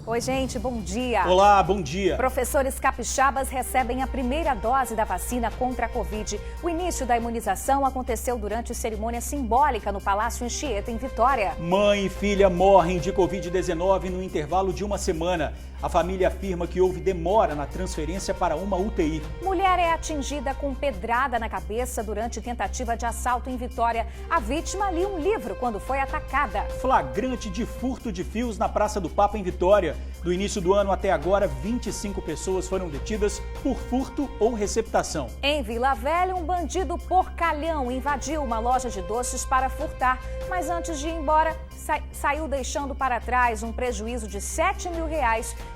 Oi, gente, bom dia. Olá, bom dia. Professores capixabas recebem a primeira dose da vacina contra a Covid. O início da imunização aconteceu durante cerimônia simbólica no Palácio Anchieta, em Vitória. Mãe e filha morrem de Covid-19 no intervalo de uma semana. A família afirma que houve demora na transferência para uma UTI. Mulher é atingida com pedrada na cabeça durante tentativa de assalto em Vitória. A vítima lia um livro quando foi atacada. Flagrante de furto de fios na Praça do Papa, em Vitória. Do início do ano até agora, 25 pessoas foram detidas por furto ou receptação. Em Vila Velha, um bandido porcalhão invadiu uma loja de doces para furtar. Mas antes de ir embora, saiu deixando para trás um prejuízo de R$7 mil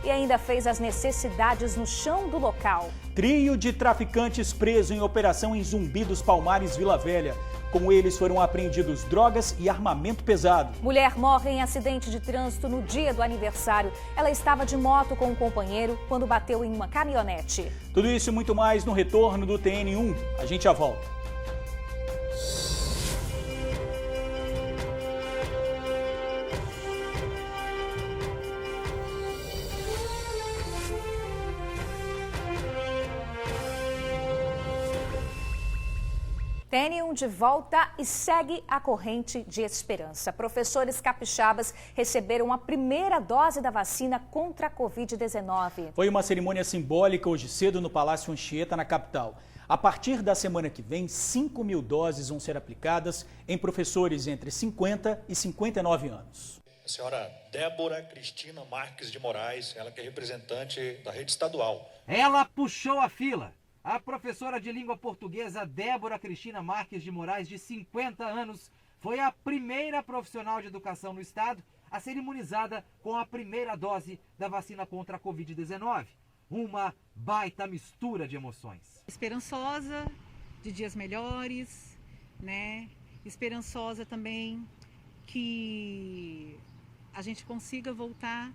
e ainda fez as necessidades no chão do local. Trio de traficantes preso em operação em Zumbi dos Palmares, Vila Velha. Com eles foram apreendidos drogas e armamento pesado. Mulher morre em acidente de trânsito no dia do aniversário. Ela estava de moto com um companheiro quando bateu em uma caminhonete. Tudo isso e muito mais no retorno do TN1. A gente já volta. TN1 de volta e segue a corrente de esperança. Professores capixabas receberam a primeira dose da vacina contra a Covid-19. Foi uma cerimônia simbólica hoje cedo no Palácio Anchieta, na capital. A partir da semana que vem, 5 mil doses vão ser aplicadas em professores entre 50 e 59 anos. A senhora Débora Cristina Marques de Moraes, ela que é representante da rede estadual. Ela puxou a fila. A professora de língua portuguesa Débora Cristina Marques de Moraes, de 50 anos, foi a primeira profissional de educação no estado a ser imunizada com a primeira dose da vacina contra a Covid-19. Uma baita mistura de emoções. Esperançosa de dias melhores, né? Esperançosa também que a gente consiga voltar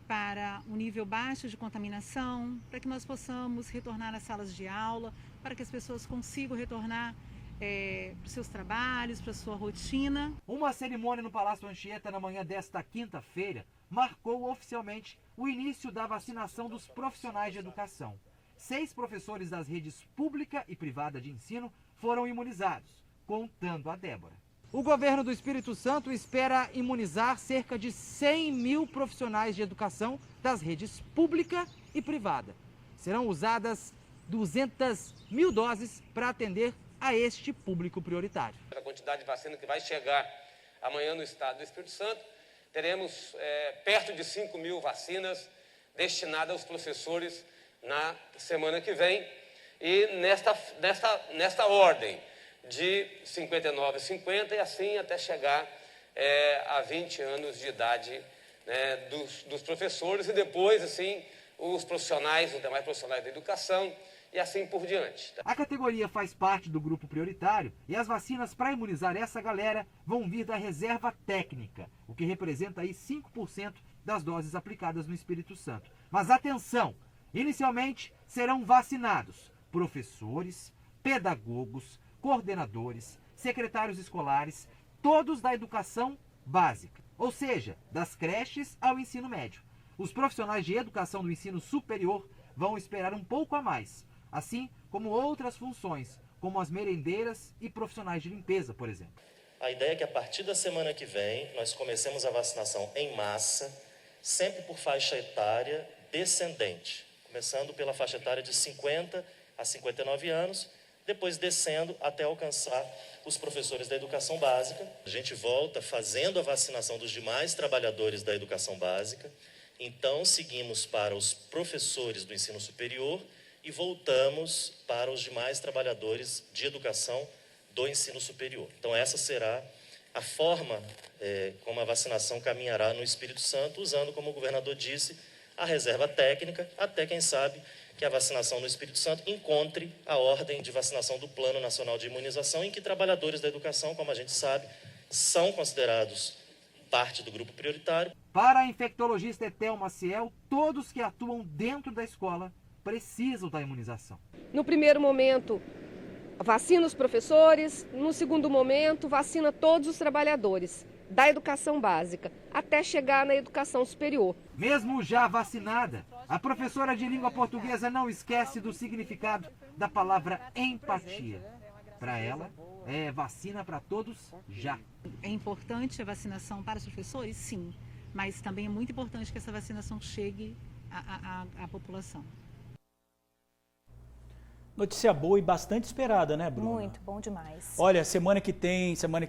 para um nível baixo de contaminação, para que nós possamos retornar às salas de aula, para que as pessoas consigam retornar para os seus trabalhos, para a sua rotina. Uma cerimônia no Palácio Anchieta na manhã desta quinta-feira marcou oficialmente o início da vacinação dos profissionais de educação. 6 professores das redes pública e privada de ensino foram imunizados, contando a Débora. O governo do Espírito Santo espera imunizar cerca de 100 mil profissionais de educação das redes pública e privada. Serão usadas 200 mil doses para atender a este público prioritário. A quantidade de vacina que vai chegar amanhã no estado do Espírito Santo, teremos perto de 5 mil vacinas destinadas aos professores na semana que vem. E nesta ordem, de 59 a 50 e assim até chegar a 20 anos de idade, né, dos professores e depois assim os profissionais, os demais profissionais da educação e assim por diante. A categoria faz parte do grupo prioritário e as vacinas para imunizar essa galera vão vir da reserva técnica, o que representa aí 5% das doses aplicadas no Espírito Santo. Mas atenção, inicialmente serão vacinados professores, pedagogos, coordenadores, secretários escolares, todos da educação básica, ou seja, das creches ao ensino médio. Os profissionais de educação do ensino superior vão esperar um pouco a mais, assim como outras funções, como as merendeiras e profissionais de limpeza, por exemplo. A ideia é que a partir da semana que vem nós comecemos a vacinação em massa, sempre por faixa etária descendente, começando pela faixa etária de 50 a 59 anos, depois descendo até alcançar os professores da educação básica. A gente volta fazendo a vacinação dos demais trabalhadores da educação básica, então seguimos para os professores do ensino superior e voltamos para os demais trabalhadores de educação do ensino superior. Então essa será a forma como a vacinação caminhará no Espírito Santo, usando, como o governador disse, a reserva técnica, até quem sabe que a vacinação no Espírito Santo encontre a ordem de vacinação do Plano Nacional de Imunização, em que trabalhadores da educação, como a gente sabe, são considerados parte do grupo prioritário. Para a infectologista Etel Maciel, todos que atuam dentro da escola precisam da imunização. No primeiro momento, vacina os professores, no segundo momento, vacina todos os trabalhadores. da educação básica até chegar na educação superior. Mesmo já vacinada, a professora de língua portuguesa não esquece do significado da palavra empatia. Para ela, é vacina para todos já. É importante a vacinação para os professores? Sim, mas também é muito importante que essa vacinação chegue à população. Notícia boa e bastante esperada, né, Bruna? Muito bom demais. Olha, semana que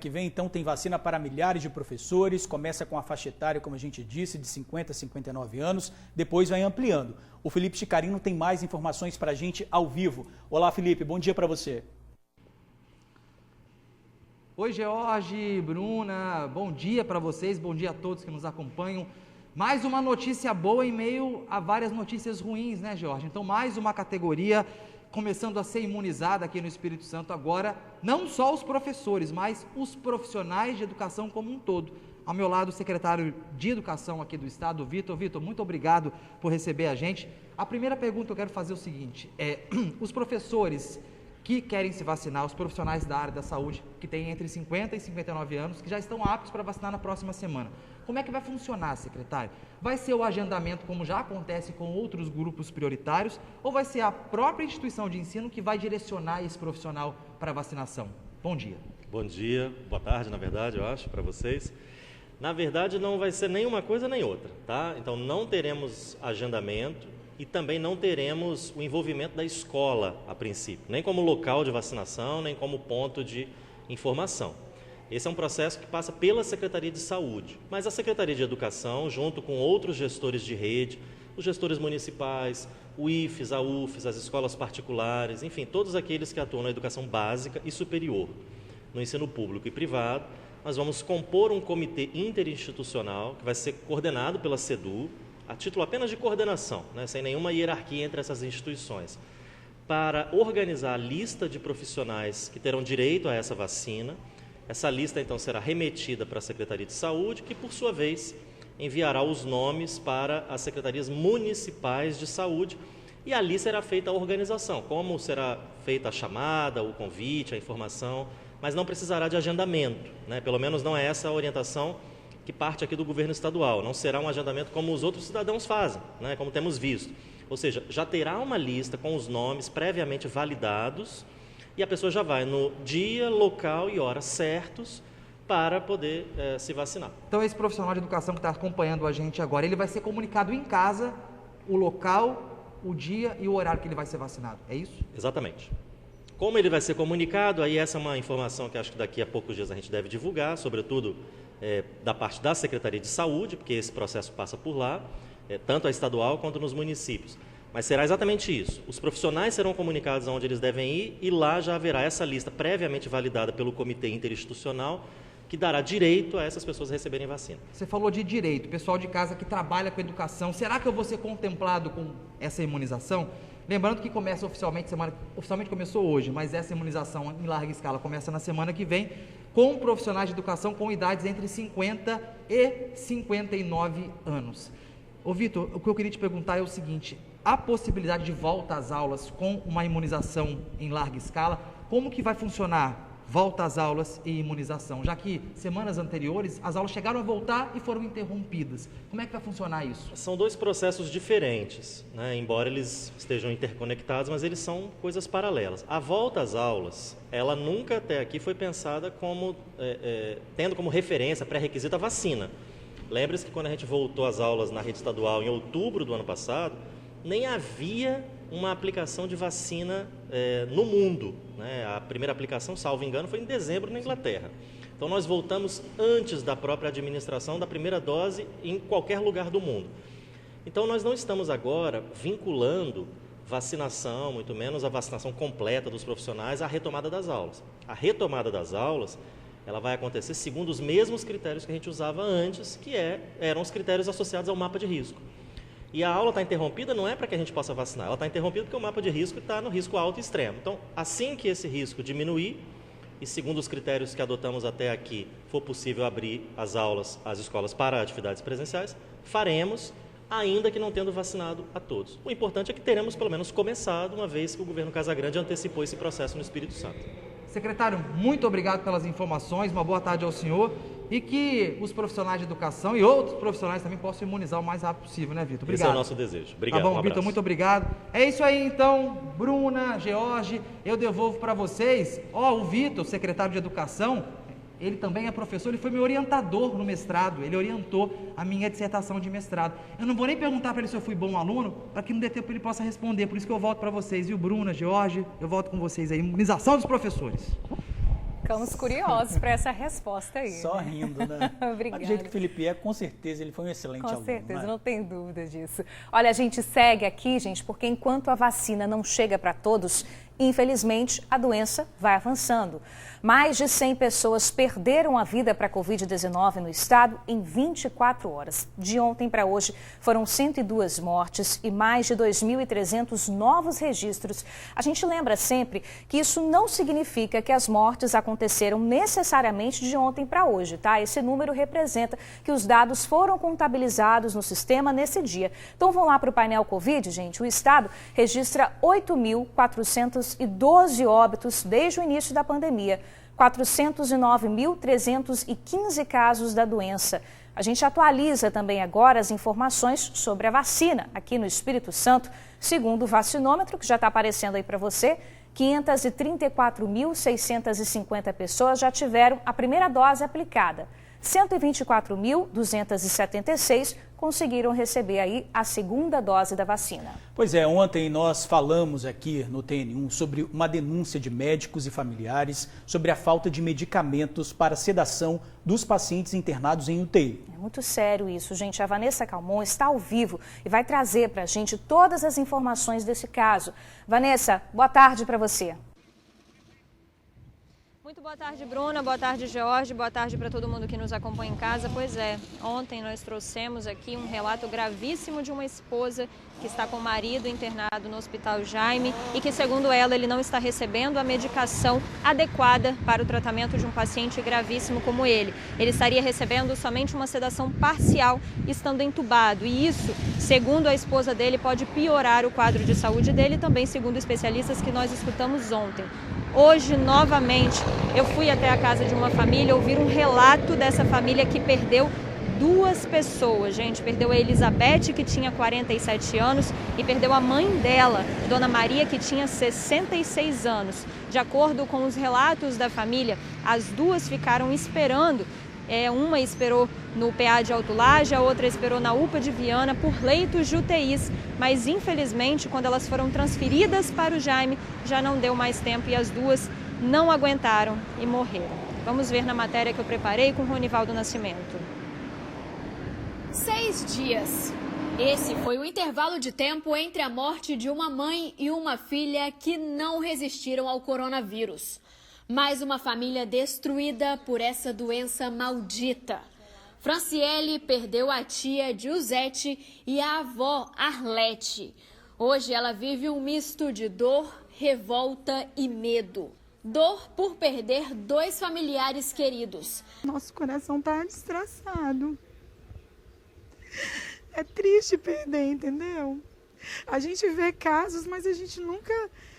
vem, então, tem vacina para milhares de professores. Começa com a faixa etária, como a gente disse, de 50 a 59 anos. Depois vai ampliando. O Felipe Chicarino tem mais informações para a gente ao vivo. Olá, Felipe, bom dia para você. Oi, George, Bruna, bom dia para vocês, bom dia a todos que nos acompanham. Mais uma notícia boa em meio a várias notícias ruins, né, George? Então, mais uma categoria começando a ser imunizada aqui no Espírito Santo agora, não só os professores, mas os profissionais de educação como um todo. Ao meu lado, o secretário de Educação aqui do Estado, Vitor. Vitor, muito obrigado por receber a gente. A primeira pergunta que eu quero fazer é o seguinte, os professores que querem se vacinar, os profissionais da área da saúde, que têm entre 50 e 59 anos, que já estão aptos para vacinar na próxima semana. Como é que vai funcionar, secretário? Vai ser o agendamento como já acontece com outros grupos prioritários ou vai ser a própria instituição de ensino que vai direcionar esse profissional para a vacinação? Bom dia. Bom dia, boa tarde, na verdade, eu acho, para vocês. Na verdade, não vai ser nem uma coisa nem outra, tá? Então, não teremos agendamento e também não teremos o envolvimento da escola, a princípio, nem como local de vacinação, nem como ponto de informação. Esse é um processo que passa pela Secretaria de Saúde, mas a Secretaria de Educação, junto com outros gestores de rede, os gestores municipais, o IFES, a UFES, as escolas particulares, enfim, todos aqueles que atuam na educação básica e superior, no ensino público e privado, nós vamos compor um comitê interinstitucional que vai ser coordenado pela CEDU, a título apenas de coordenação, né, sem nenhuma hierarquia entre essas instituições, para organizar a lista de profissionais que terão direito a essa vacina. Essa lista, então, será remetida para a Secretaria de Saúde, que, por sua vez, enviará os nomes para as secretarias municipais de saúde e ali será feita a organização, como será feita a chamada, o convite, a informação, mas não precisará de agendamento, né? Pelo menos não é essa a orientação que parte aqui do governo estadual, não será um agendamento como os outros cidadãos fazem, né? Como temos visto. Ou seja, já terá uma lista com os nomes previamente validados e a pessoa já vai no dia, local e hora certos para poder se vacinar. Então, esse profissional de educação que está acompanhando a gente agora, ele vai ser comunicado em casa o local, o dia e o horário que ele vai ser vacinado, é isso? Exatamente. Como ele vai ser comunicado, aí essa é uma informação que acho que daqui a poucos dias a gente deve divulgar, sobretudo da parte da Secretaria de Saúde, porque esse processo passa por lá, tanto a estadual quanto nos municípios. Mas será exatamente isso. Os profissionais serão comunicados aonde eles devem ir e lá já haverá essa lista previamente validada pelo Comitê Interinstitucional que dará direito a essas pessoas receberem vacina. Você falou de direito, pessoal de casa que trabalha com educação, será que eu vou ser contemplado com essa imunização? Lembrando que começa oficialmente começou hoje, mas essa imunização em larga escala começa na semana que vem, com profissionais de educação com idades entre 50 e 59 anos. Ô Vitor, o que eu queria te perguntar é o seguinte, a possibilidade de volta às aulas com uma imunização em larga escala, como que vai funcionar volta às aulas e imunização? Já que semanas anteriores as aulas chegaram a voltar e foram interrompidas. Como é que vai funcionar isso? São dois processos diferentes, né? Embora eles estejam interconectados, mas eles são coisas paralelas. A volta às aulas, ela nunca até aqui foi pensada como, tendo como referência, pré-requisito a vacina. Lembre-se que quando a gente voltou às aulas na rede estadual em outubro do ano passado, nem havia uma aplicação de vacina no mundo, né? A primeira aplicação, salvo engano, foi em dezembro na Inglaterra. Então nós voltamos antes da própria administração da primeira dose em qualquer lugar do mundo. Então nós não estamos agora vinculando vacinação, muito menos a vacinação completa dos profissionais, à retomada das aulas. A retomada das aulas, ela vai acontecer segundo os mesmos critérios que a gente usava antes, que eram os critérios associados ao mapa de risco. E a aula está interrompida não é para que a gente possa vacinar, ela está interrompida porque o mapa de risco está no risco alto e extremo. Então, assim que esse risco diminuir, e segundo os critérios que adotamos até aqui, for possível abrir as aulas, as escolas para atividades presenciais, faremos, ainda que não tendo vacinado a todos. O importante é que teremos pelo menos começado, uma vez que o governo Casagrande antecipou esse processo no Espírito Santo. Secretário, muito obrigado pelas informações, uma boa tarde ao senhor. e que os profissionais de educação e outros profissionais também possam imunizar o mais rápido possível, né, Vitor? Obrigado. Esse é o nosso desejo. Obrigado. Tá bom, Vitor, muito obrigado. É isso aí, então, Bruna, George, eu devolvo para vocês. O Vitor, secretário de Educação, ele também é professor, ele foi meu orientador no mestrado, ele orientou a minha dissertação de mestrado. Eu não vou nem perguntar para ele se eu fui bom aluno, para que não dê tempo ele possa responder, por isso que eu volto para vocês, viu, Bruna, George, eu volto com vocês aí, imunização dos professores. Ficamos curiosos para essa resposta aí. Só rindo, né? Obrigada. Do jeito que o Felipe é, com certeza ele foi um excelente aluno. Com certeza, né? não tem dúvida disso. Olha, a gente segue aqui, gente, porque enquanto a vacina não chega para todos, infelizmente, a doença vai avançando. Mais de 100 pessoas perderam a vida para a Covid-19 no estado em 24 horas. De ontem para hoje, foram 102 mortes e mais de 2.300 novos registros. A gente lembra sempre que isso não significa que as mortes aconteceram necessariamente de ontem para hoje, tá? Esse número representa que os dados foram contabilizados no sistema nesse dia. Então, vamos lá para o painel Covid, gente. O estado registra 8.412 óbitos desde o início da pandemia. 409.315 casos da doença. A gente atualiza também agora as informações sobre a vacina aqui no Espírito Santo. Segundo o vacinômetro, que já está aparecendo aí para você, 534.650 pessoas já tiveram a primeira dose aplicada. 124.276 conseguiram receber aí a segunda dose da vacina. Pois é, ontem nós falamos aqui no TN1 sobre uma denúncia de médicos e familiares sobre a falta de medicamentos para sedação dos pacientes internados em UTI. É muito sério isso, gente. A Vanessa Calmon está ao vivo e vai trazer para a gente todas as informações desse caso. Vanessa, boa tarde para você. Muito boa tarde, Bruna, boa tarde, George, boa tarde para todo mundo que nos acompanha em casa. Pois é, ontem nós trouxemos aqui um relato gravíssimo de uma esposa que está com o marido internado no Hospital Jaime e que, segundo ela, ele não está recebendo a medicação adequada para o tratamento de um paciente gravíssimo como ele. Ele estaria recebendo somente uma sedação parcial estando entubado e isso, segundo a esposa dele, pode piorar o quadro de saúde dele e também segundo especialistas que nós escutamos ontem. Hoje, novamente, eu fui até a casa de uma família ouvir um relato dessa família que perdeu duas pessoas, gente. Perdeu a Elizabeth, que tinha 47 anos, e perdeu a mãe dela, Dona Maria, que tinha 66 anos. De acordo com os relatos da família, as duas ficaram esperando. Uma esperou no PA de Alto Laje, a outra esperou na UPA de Viana por leitos de UTIs, mas infelizmente quando elas foram transferidas para o Jaime já não deu mais tempo e as duas não aguentaram e morreram. Vamos ver na matéria que eu preparei com Ronivaldo Nascimento. 6 dias. Esse foi o intervalo de tempo entre a morte de uma mãe e uma filha que não resistiram ao coronavírus. Mais uma família destruída por essa doença maldita. Franciele perdeu a tia Giuseppe e a avó Arlete. Hoje ela vive um misto de dor, revolta e medo. Dor por perder 2 familiares queridos. Nosso coração tá destroçado. É triste perder, entendeu? A gente vê casos, mas a gente nunca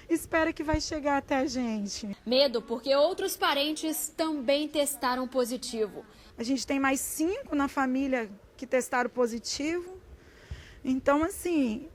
espera que vai chegar até a gente. Medo porque outros parentes também testaram positivo. A gente tem mais 5 na família que testaram positivo. Então, assim,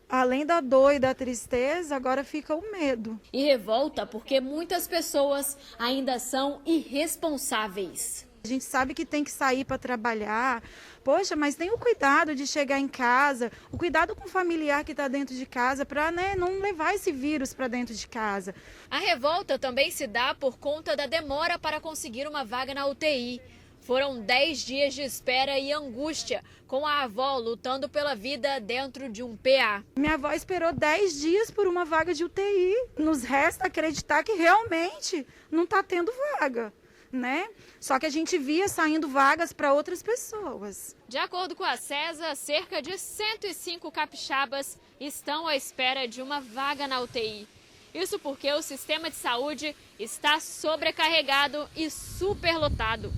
além da dor e da tristeza, agora fica o medo. E revolta porque muitas pessoas ainda são irresponsáveis. A gente sabe que tem que sair para trabalhar. Poxa, mas tem o cuidado de chegar em casa, o cuidado com o familiar que está dentro de casa para, não levar esse vírus para dentro de casa. A revolta também se dá por conta da demora para conseguir uma vaga na UTI. Foram 10 dias de espera e angústia, com a avó lutando pela vida dentro de um PA. Minha avó esperou 10 dias por uma vaga de UTI. Nos resta acreditar que realmente não está tendo vaga, né? Só que a gente via saindo vagas para outras pessoas. De acordo com a CESA, cerca de 105 capixabas estão à espera de uma vaga na UTI. Isso porque o sistema de saúde está sobrecarregado e superlotado.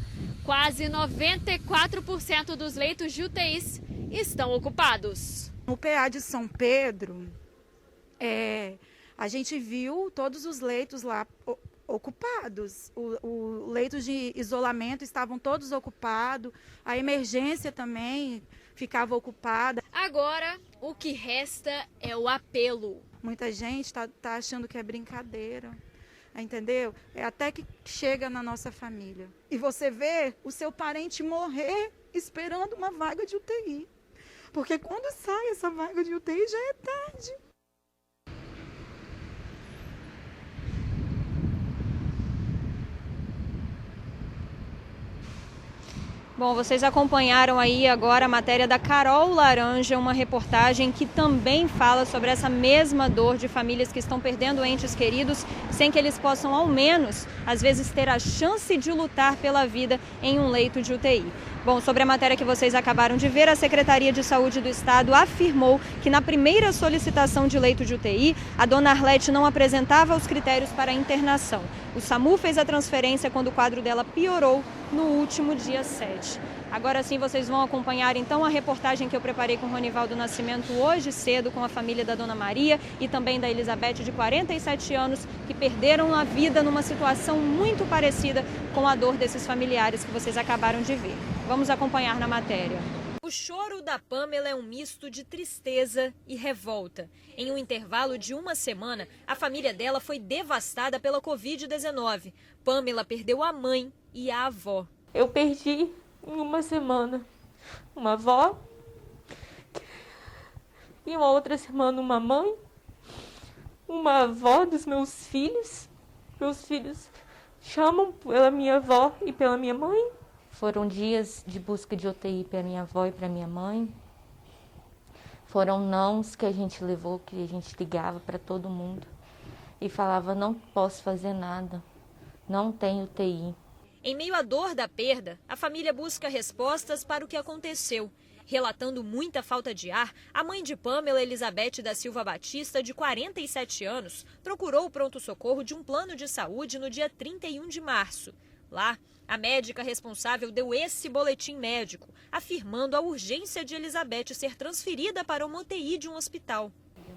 Quase 94% dos leitos de UTIs estão ocupados. No PA de São Pedro, a gente viu todos os leitos lá ocupados. O leito de isolamento estavam todos ocupados, a emergência também ficava ocupada. Agora, o que resta é o apelo. Muita gente está achando que é brincadeira, entendeu? É até que chega na nossa família. E você vê o seu parente morrer esperando uma vaga de UTI. Porque quando sai essa vaga de UTI já é tarde. Bom, vocês acompanharam aí agora a matéria da Carol Laranja, uma reportagem que também fala sobre essa mesma dor de famílias que estão perdendo entes queridos sem que eles possam, ao menos, às vezes, ter a chance de lutar pela vida em um leito de UTI. Bom, sobre a matéria que vocês acabaram de ver, a Secretaria de Saúde do Estado afirmou que na primeira solicitação de leito de UTI, a dona Arlete não apresentava os critérios para a internação. O SAMU fez a transferência quando o quadro dela piorou no último dia 7. Agora sim, vocês vão acompanhar então a reportagem que eu preparei com o Ronivaldo Nascimento hoje cedo com a família da Dona Maria e também da Elizabeth, de 47 anos, que perderam a vida numa situação muito parecida com a dor desses familiares que vocês acabaram de ver. Vamos acompanhar na matéria. O choro da Pamela é um misto de tristeza e revolta. Em um intervalo de uma semana, a família dela foi devastada pela Covid-19. Pamela perdeu a mãe e a avó. Eu perdi em uma semana uma avó, e uma outra semana uma mãe, uma avó dos meus filhos. Meus filhos chamam pela minha avó e pela minha mãe. Foram dias de busca de UTI para minha avó e para minha mãe. Foram nãos que a gente levou, que a gente ligava para todo mundo e falava: não posso fazer nada, não tem UTI. Em meio à dor da perda, a família busca respostas para o que aconteceu. Relatando muita falta de ar, a mãe de Pamela, Elizabeth da Silva Batista, de 47 anos, procurou o pronto-socorro de um plano de saúde no dia 31 de março. Lá, a médica responsável deu esse boletim médico, afirmando a urgência de Elizabeth ser transferida para uma UTI de um hospital.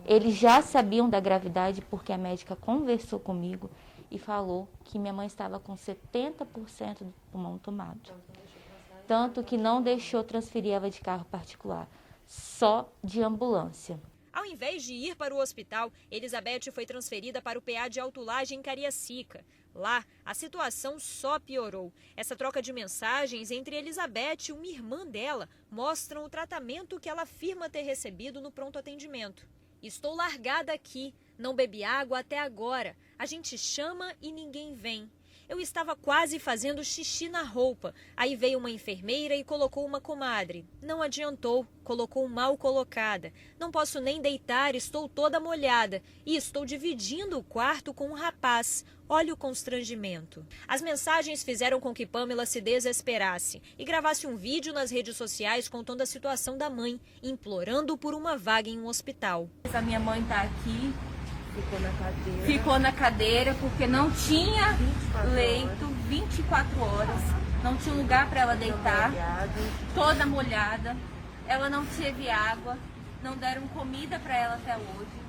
Eles já sabiam da gravidade porque a médica conversou comigo e falou que minha mãe estava com 70% do pulmão tomado. Tanto que não deixou transferir ela de carro particular, só de ambulância. Ao invés de ir para o hospital, Elizabeth foi transferida para o PA de Autolagem em Cariacica. Lá, a situação só piorou. Essa troca de mensagens entre Elizabeth e uma irmã dela mostram o tratamento que ela afirma ter recebido no pronto atendimento. Estou largada aqui, não bebi água até agora. A gente chama e ninguém vem. Eu estava quase fazendo xixi na roupa. Aí veio uma enfermeira e colocou uma comadre. Não adiantou, colocou mal colocada. Não posso nem deitar, estou toda molhada. E estou dividindo o quarto com um rapaz. Olha o constrangimento. As mensagens fizeram com que Pamela se desesperasse e gravasse um vídeo nas redes sociais contando a situação da mãe, implorando por uma vaga em um hospital. A minha mãe está aqui. Ficou na cadeira porque não tinha leito 24 horas. Não tinha lugar para ela deitar. Toda molhada. Ela não teve água. Não deram comida para ela até hoje.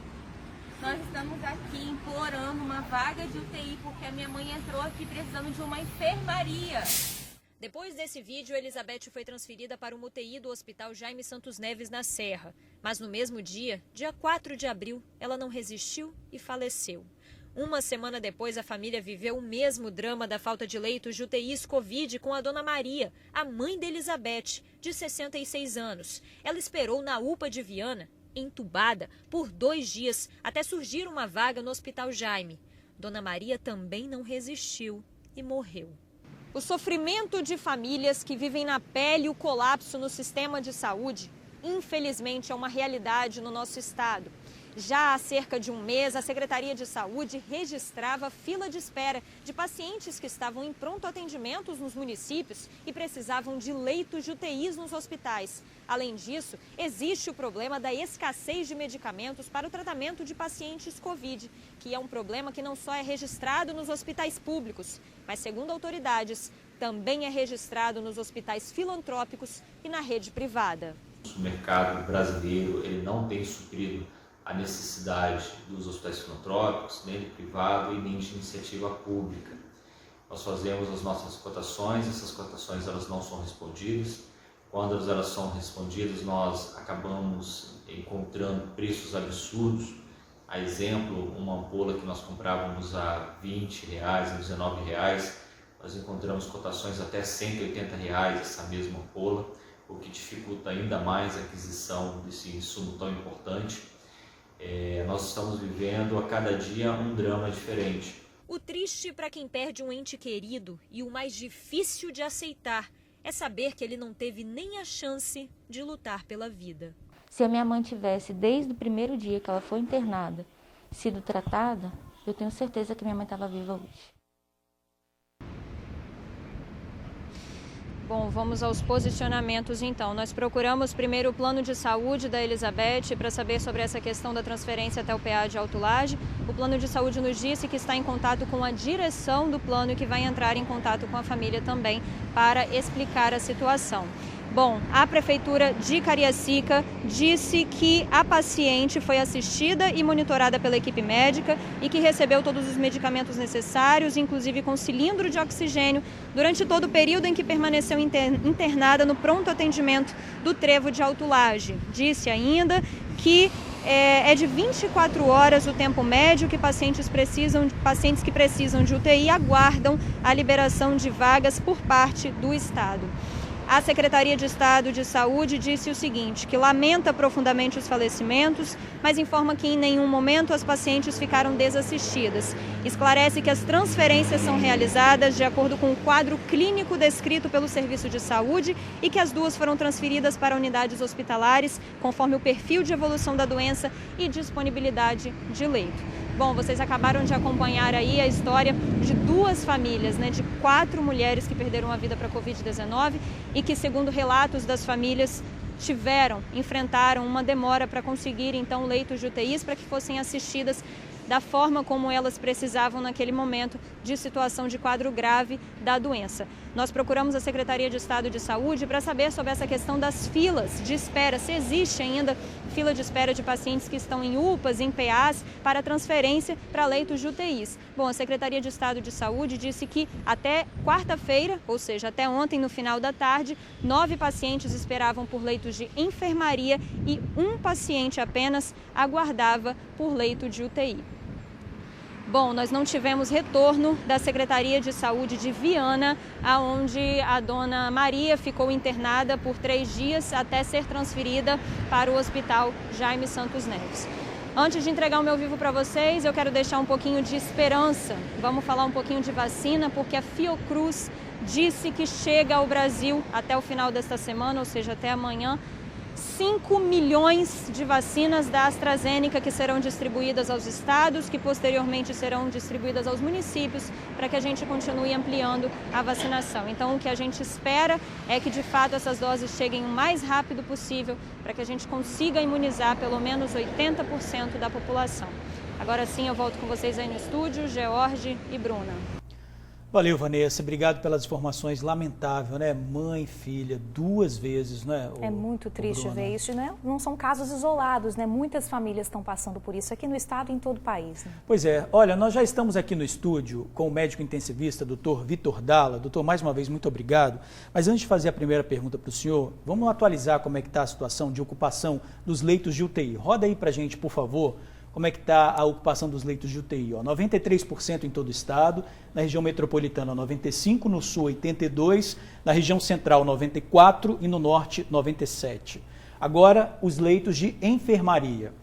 Nós estamos aqui implorando uma vaga de UTI porque a minha mãe entrou aqui precisando de uma enfermaria. Depois desse vídeo, Elizabeth foi transferida para uma UTI do Hospital Jaime Santos Neves, na Serra. Mas no mesmo dia, dia 4 de abril, ela não resistiu e faleceu. Uma semana depois, a família viveu o mesmo drama da falta de leitos de UTIs Covid com a Dona Maria, a mãe de Elizabeth, de 66 anos. Ela esperou na UPA de Viana, entubada, por 2 dias, até surgir uma vaga no Hospital Jaime. Dona Maria também não resistiu e morreu. O sofrimento de famílias que vivem na pele o colapso no sistema de saúde, infelizmente, é uma realidade no nosso estado. Já há cerca de um mês, a Secretaria de Saúde registrava fila de espera de pacientes que estavam em pronto atendimento nos municípios e precisavam de leitos de UTIs nos hospitais. Além disso, existe o problema da escassez de medicamentos para o tratamento de pacientes Covid, que é um problema que não só é registrado nos hospitais públicos, mas, segundo autoridades, também é registrado nos hospitais filantrópicos e na rede privada. O mercado brasileiro ele não tem suprido a necessidade dos hospitais filantrópicos, nem do privado e nem de iniciativa pública. Nós fazemos as nossas cotações, essas cotações elas não são respondidas. Quando elas são respondidas, nós acabamos encontrando preços absurdos. A exemplo, uma ampola que nós comprávamos a R$20, a R$19, nós encontramos cotações até R$180 essa mesma ampola, o que dificulta ainda mais a aquisição desse insumo tão importante. Nós estamos vivendo a cada dia um drama diferente. O triste para quem perde um ente querido e o mais difícil de aceitar é saber que ele não teve nem a chance de lutar pela vida. Se a minha mãe tivesse, desde o primeiro dia que ela foi internada, sido tratada, eu tenho certeza que minha mãe estava viva hoje. Bom, vamos aos posicionamentos então. Nós procuramos primeiro o plano de saúde da Elizabeth para saber sobre essa questão da transferência até o PA de Alto Lage. O plano de saúde nos disse que está em contato com a direção do plano e que vai entrar em contato com a família também para explicar a situação. Bom, a Prefeitura de Cariacica disse que a paciente foi assistida e monitorada pela equipe médica e que recebeu todos os medicamentos necessários, inclusive com cilindro de oxigênio, durante todo o período em que permaneceu internada no pronto atendimento do Trevo de Alto Lage. Disse ainda que é de 24 horas o tempo médio que pacientes que precisam de UTI aguardam a liberação de vagas por parte do Estado. A Secretaria de Estado de Saúde disse o seguinte, que lamenta profundamente os falecimentos, mas informa que em nenhum momento as pacientes ficaram desassistidas. Esclarece que as transferências são realizadas de acordo com o quadro clínico descrito pelo Serviço de Saúde e que as duas foram transferidas para unidades hospitalares, conforme o perfil de evolução da doença e disponibilidade de leito. Bom, vocês acabaram de acompanhar aí a história de duas famílias, de 4 mulheres que perderam a vida para a Covid-19 e que, segundo relatos das famílias, enfrentaram uma demora para conseguir, então, leitos de UTIs para que fossem assistidas da forma como elas precisavam naquele momento de situação de quadro grave da doença. Nós procuramos a Secretaria de Estado de Saúde para saber sobre essa questão das filas de espera, se existe ainda fila de espera de pacientes que estão em UPAs, em PAs, para transferência para leitos de UTIs. Bom, a Secretaria de Estado de Saúde disse que até quarta-feira, ou seja, até ontem no final da tarde, 9 pacientes esperavam por leitos de enfermaria e 1 paciente apenas aguardava por leito de UTI. Bom, nós não tivemos retorno da Secretaria de Saúde de Viana, onde a dona Maria ficou internada por 3 dias até ser transferida para o Hospital Jaime Santos Neves. Antes de entregar o meu vivo para vocês, eu quero deixar um pouquinho de esperança. Vamos falar um pouquinho de vacina, porque a Fiocruz disse que chega ao Brasil até o final desta semana, ou seja, até amanhã, 5 milhões de vacinas da AstraZeneca que serão distribuídas aos estados, que posteriormente serão distribuídas aos municípios, para que a gente continue ampliando a vacinação. Então, o que a gente espera é que, de fato, essas doses cheguem o mais rápido possível, para que a gente consiga imunizar pelo menos 80% da população. Agora sim, eu volto com vocês aí no estúdio, George e Bruna. Valeu, Vanessa. Obrigado pelas informações. Lamentável, né? Mãe e filha, 2 vezes, né? É muito triste ver isso, né? Não são casos isolados, né? Muitas famílias estão passando por isso aqui no estado e em todo o país. Né? Pois é. Olha, nós já estamos aqui no estúdio com o médico intensivista, doutor Vitor Dalla. Doutor, mais uma vez, muito obrigado. Mas antes de fazer a primeira pergunta para o senhor, vamos atualizar como é que está a situação de ocupação dos leitos de UTI. Roda aí para a gente, por favor. Como é que está a ocupação dos leitos de UTI? 93% em todo o estado, na região metropolitana 95%, no sul 82%, na região central 94% e no norte 97%. Agora, os leitos de enfermaria.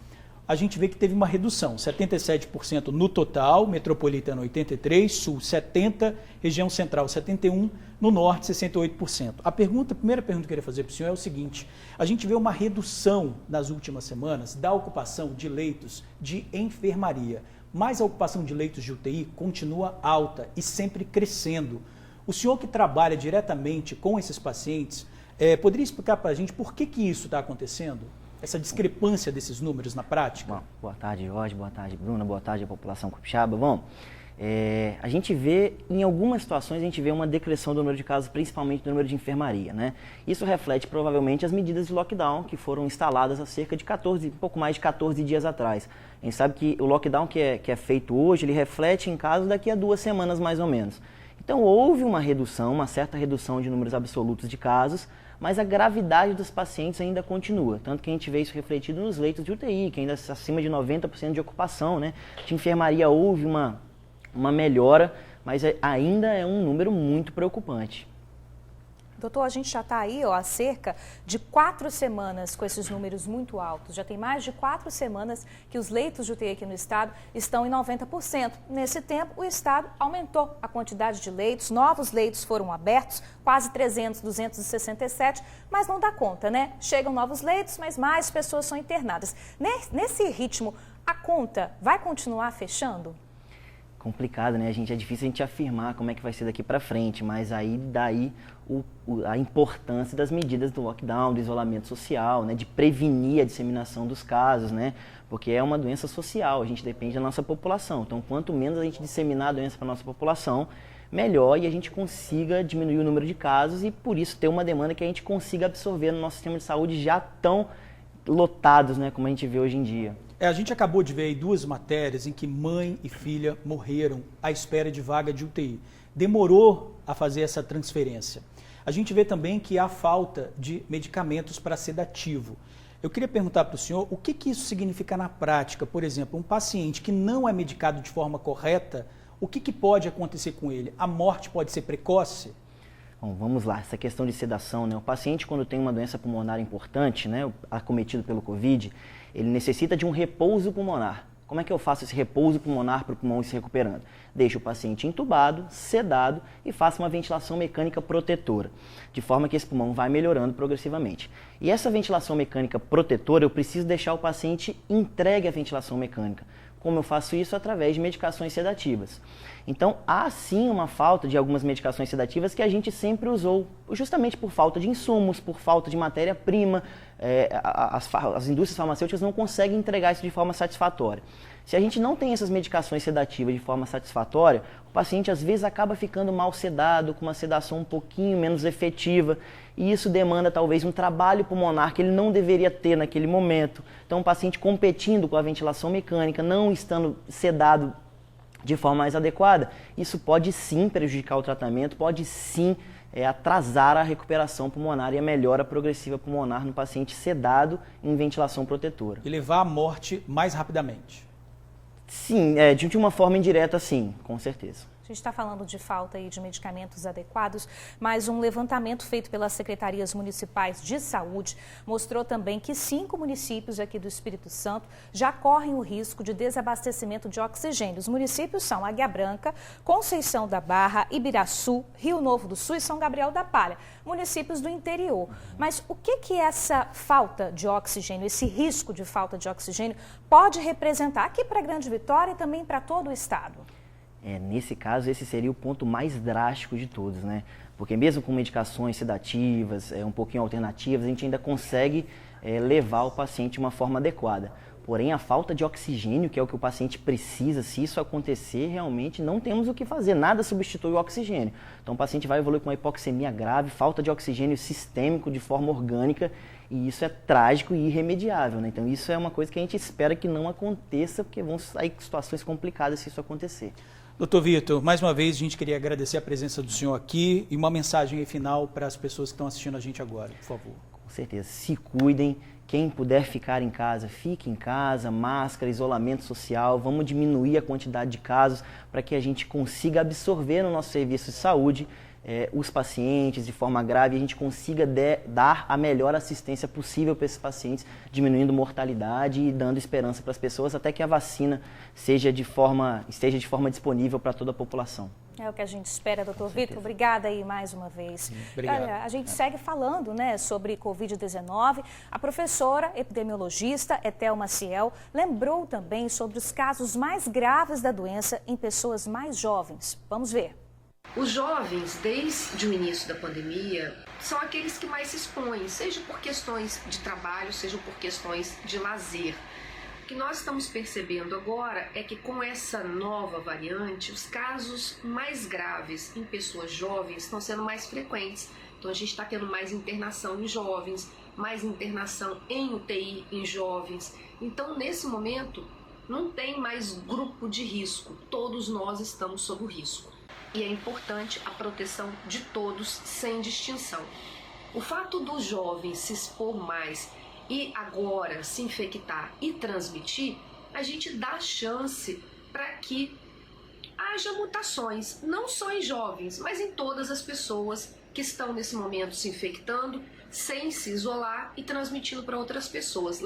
A gente vê que teve uma redução, 77% no total, metropolitana 83%, sul 70%, região central 71%, no norte 68%. A primeira pergunta que eu queria fazer para o senhor é o seguinte, a gente vê uma redução nas últimas semanas da ocupação de leitos de enfermaria, mas a ocupação de leitos de UTI continua alta e sempre crescendo. O senhor que trabalha diretamente com esses pacientes, poderia explicar para a gente por que isso está acontecendo? Essa discrepância desses números na prática? Bom, boa tarde, Jorge, boa tarde, Bruna, boa tarde à população capixaba. Bom, A gente vê, em algumas situações, a gente vê uma decreção do número de casos, principalmente do número de enfermaria, né? Isso reflete provavelmente as medidas de lockdown que foram instaladas há cerca de um pouco mais de 14 dias atrás. A gente sabe que o lockdown que é feito hoje, ele reflete em casos daqui a 2 semanas mais ou menos. Então houve uma redução, uma certa redução de números absolutos de casos, mas a gravidade dos pacientes ainda continua. Tanto que a gente vê isso refletido nos leitos de UTI, que ainda acima de 90% de ocupação, né? De enfermaria houve uma melhora, mas ainda é um número muito preocupante. Doutor, a gente já está aí há cerca de 4 semanas com esses números muito altos. Já tem mais de 4 semanas que os leitos de UTI aqui no estado estão em 90%. Nesse tempo, o estado aumentou a quantidade de leitos, novos leitos foram abertos, quase 300, 267, mas não dá conta, né? Chegam novos leitos, mas mais pessoas são internadas. Nesse ritmo, a conta vai continuar fechando? Complicado, né? É difícil a gente afirmar como é que vai ser daqui para frente, mas aí daí a importância das medidas do lockdown, do isolamento social, né? De prevenir a disseminação dos casos, né? Porque é uma doença social, a gente depende da nossa população. Então, quanto menos a gente disseminar a doença para a nossa população, melhor, e a gente consiga diminuir o número de casos e, por isso, ter uma demanda que a gente consiga absorver no nosso sistema de saúde já tão lotados, né? Como a gente vê hoje em dia. A gente acabou de ver aí 2 matérias em que mãe e filha morreram à espera de vaga de UTI. Demorou a fazer essa transferência. A gente vê também que há falta de medicamentos para sedativo. Eu queria perguntar para o senhor o que isso significa na prática. Por exemplo, um paciente que não é medicado de forma correta, o que pode acontecer com ele? A morte pode ser precoce? Bom, vamos lá, essa questão de sedação, né? O paciente, quando tem uma doença pulmonar importante, né, acometido pelo Covid, ele necessita de um repouso pulmonar. Como é que eu faço esse repouso pulmonar para o pulmão ir se recuperando? Deixo o paciente entubado, sedado e faço uma ventilação mecânica protetora, de forma que esse pulmão vai melhorando progressivamente. E essa ventilação mecânica protetora, eu preciso deixar o paciente entregue à ventilação mecânica. Como eu faço isso? Através de medicações sedativas. Então, há sim uma falta de algumas medicações sedativas que a gente sempre usou, justamente por falta de insumos, por falta de matéria-prima. As indústrias farmacêuticas não conseguem entregar isso de forma satisfatória. Se a gente não tem essas medicações sedativas de forma satisfatória, o paciente às vezes acaba ficando mal sedado, com uma sedação um pouquinho menos efetiva, e isso demanda talvez um trabalho pulmonar que ele não deveria ter naquele momento. Então, o paciente competindo com a ventilação mecânica, não estando sedado de forma mais adequada, isso pode sim prejudicar o tratamento, pode sim atrasar a recuperação pulmonar e a melhora progressiva pulmonar no paciente sedado em ventilação protetora. E levar à morte mais rapidamente. Sim, de uma forma indireta, sim, com certeza. A gente está falando de falta aí de medicamentos adequados, mas um levantamento feito pelas secretarias municipais de saúde mostrou também que 5 municípios aqui do Espírito Santo já correm o risco de desabastecimento de oxigênio. Os municípios são Águia Branca, Conceição da Barra, Ibiraçu, Rio Novo do Sul e São Gabriel da Palha, municípios do interior. Mas o que essa falta de oxigênio, esse risco de falta de oxigênio pode representar aqui para a Grande Vitória e também para todo o estado? Nesse caso, esse seria o ponto mais drástico de todos, né? Porque mesmo com medicações sedativas, um pouquinho alternativas, a gente ainda consegue levar o paciente de uma forma adequada. Porém, a falta de oxigênio, que é o que o paciente precisa, se isso acontecer, realmente não temos o que fazer, nada substitui o oxigênio. Então, o paciente vai evoluir com uma hipoxemia grave, falta de oxigênio sistêmico de forma orgânica, e isso é trágico e irremediável, né? Então, isso é uma coisa que a gente espera que não aconteça, porque vão sair situações complicadas se isso acontecer. Doutor Vitor, mais uma vez a gente queria agradecer a presença do senhor aqui e uma mensagem final para as pessoas que estão assistindo a gente agora, por favor. Com certeza, se cuidem, quem puder ficar em casa, fique em casa, máscara, isolamento social, vamos diminuir a quantidade de casos para que a gente consiga absorver no nosso serviço de saúde os pacientes de forma grave e a gente consiga dar a melhor assistência possível para esses pacientes, diminuindo mortalidade e dando esperança para as pessoas até que a vacina esteja de forma disponível para toda a população. É o que a gente espera, doutor Vitor. Obrigada aí mais uma vez. Sim, obrigado. Olha, a gente segue falando, né, sobre Covid-19. A professora epidemiologista Etel Maciel lembrou também sobre os casos mais graves da doença em pessoas mais jovens. Vamos ver. Os jovens, desde o início da pandemia, são aqueles que mais se expõem, seja por questões de trabalho, seja por questões de lazer. que nós estamos percebendo agora é que com essa nova variante, os casos mais graves em pessoas jovens estão sendo mais frequentes. Então a gente está tendo mais internação em jovens, mais internação em UTI em jovens. Então nesse momento não tem mais grupo de risco, todos nós estamos sob o risco. E é importante a proteção de todos sem distinção. O fato dos jovens se expor mais e agora se infectar e transmitir, a gente dá chance para que haja mutações, não só em jovens, mas em todas as pessoas que estão nesse momento se infectando, sem se isolar e transmitindo para outras pessoas.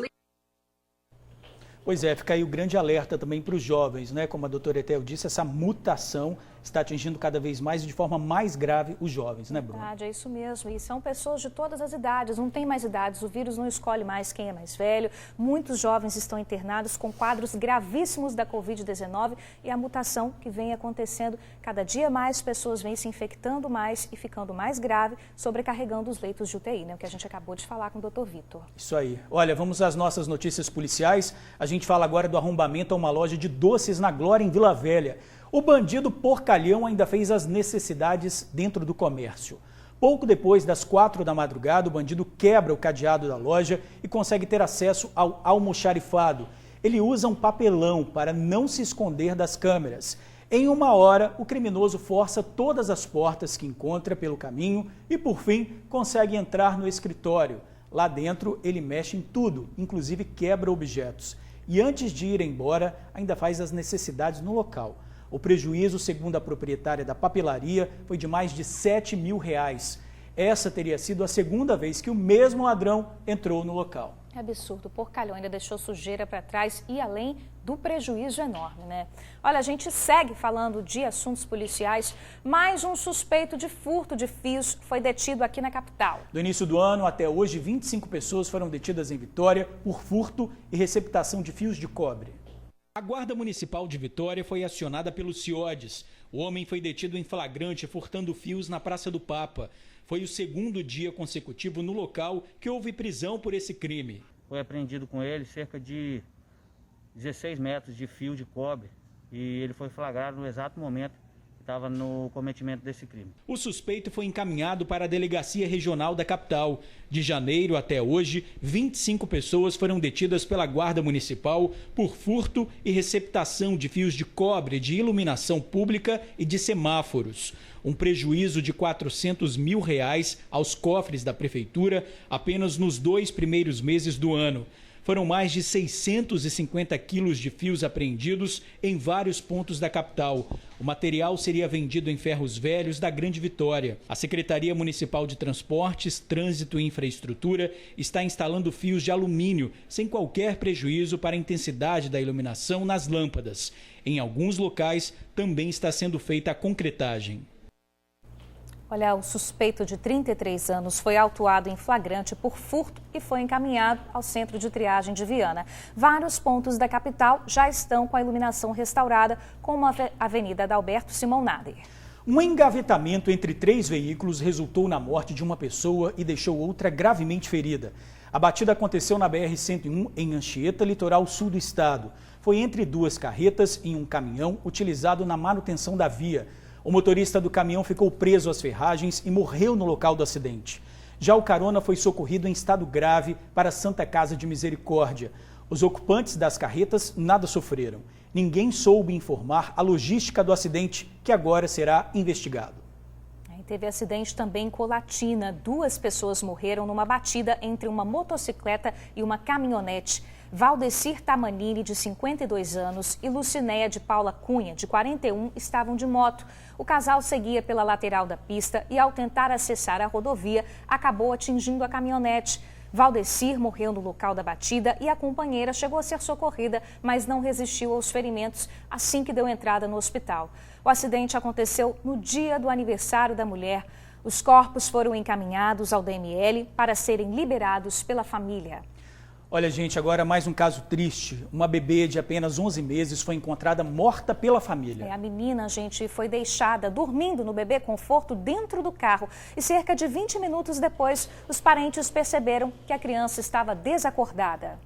Pois é, fica aí o grande alerta também para os jovens, né? Como a doutora Etel disse, essa mutação está atingindo cada vez mais e de forma mais grave os jovens, né, Bruno? Verdade, é isso mesmo. E são pessoas de todas as idades, não tem mais idades, o vírus não escolhe mais quem é mais velho. Muitos jovens estão internados com quadros gravíssimos da Covid-19 e a mutação que vem acontecendo, cada dia mais pessoas vêm se infectando mais e ficando mais grave, sobrecarregando os leitos de UTI, né? O que a gente acabou de falar com o doutor Vitor. Isso aí. Olha, vamos às nossas notícias policiais. A gente fala agora do arrombamento a uma loja de doces na Glória, em Vila Velha. O bandido porcalhão ainda fez as necessidades dentro do comércio. Pouco depois das 4 da madrugada, o bandido quebra o cadeado da loja e consegue ter acesso ao almoxarifado. Ele usa um papelão para não se esconder das câmeras. Em 1 hora, o criminoso força todas as portas que encontra pelo caminho e, por fim, consegue entrar no escritório. Lá dentro, ele mexe em tudo, inclusive quebra objetos. E antes de ir embora, ainda faz as necessidades no local. O prejuízo, segundo a proprietária da papelaria, foi de mais de R$7 mil. Essa teria sido a segunda vez que o mesmo ladrão entrou no local. É absurdo, o porcalhão ainda deixou sujeira para trás e além do prejuízo enorme, né? Olha, a gente segue falando de assuntos policiais. Mais um suspeito de furto de fios foi detido aqui na capital. Do início do ano até hoje, 25 pessoas foram detidas em Vitória por furto e receptação de fios de cobre. A Guarda Municipal de Vitória foi acionada pelos CIODs. O homem foi detido em flagrante furtando fios na Praça do Papa. Foi o segundo dia consecutivo no local que houve prisão por esse crime. Foi apreendido com ele cerca de 16 metros de fio de cobre e ele foi flagrado no exato momento que estava no cometimento desse crime. O suspeito foi encaminhado para a Delegacia Regional da capital. De janeiro até hoje, 25 pessoas foram detidas pela Guarda Municipal por furto e receptação de fios de cobre de iluminação pública e de semáforos. Um prejuízo de R$400 mil aos cofres da Prefeitura apenas nos 2 primeiros meses do ano. Foram mais de 650 quilos de fios apreendidos em vários pontos da capital. O material seria vendido em ferros velhos da Grande Vitória. A Secretaria Municipal de Transportes, Trânsito e Infraestrutura está instalando fios de alumínio sem qualquer prejuízo para a intensidade da iluminação nas lâmpadas. Em alguns locais também está sendo feita a concretagem. Olha, o suspeito de 33 anos foi autuado em flagrante por furto e foi encaminhado ao centro de triagem de Viana. Vários pontos da capital já estão com a iluminação restaurada, como a Avenida Adalberto Simão Nader. Um engavetamento entre 3 veículos resultou na morte de uma pessoa e deixou outra gravemente ferida. A batida aconteceu na BR-101 em Anchieta, litoral sul do estado. Foi entre 2 carretas e um caminhão utilizado na manutenção da via. O motorista do caminhão ficou preso às ferragens e morreu no local do acidente. Já o carona foi socorrido em estado grave para a Santa Casa de Misericórdia. Os ocupantes das carretas nada sofreram. Ninguém soube informar a logística do acidente, que agora será investigado. Teve acidente também em Colatina. 2 pessoas morreram numa batida entre uma motocicleta e uma caminhonete. Valdecir Tamanini, de 52 anos, e Lucinéia de Paula Cunha, de 41, estavam de moto. O casal seguia pela lateral da pista e, ao tentar acessar a rodovia, acabou atingindo a caminhonete. Valdecir morreu no local da batida e a companheira chegou a ser socorrida, mas não resistiu aos ferimentos assim que deu entrada no hospital. O acidente aconteceu no dia do aniversário da mulher. Os corpos foram encaminhados ao DML para serem liberados pela família. Olha, gente, agora mais um caso triste. Uma bebê de apenas 11 meses foi encontrada morta pela família. A menina, gente, foi deixada dormindo no bebê conforto dentro do carro. E cerca de 20 minutos depois, os parentes perceberam que a criança estava desacordada.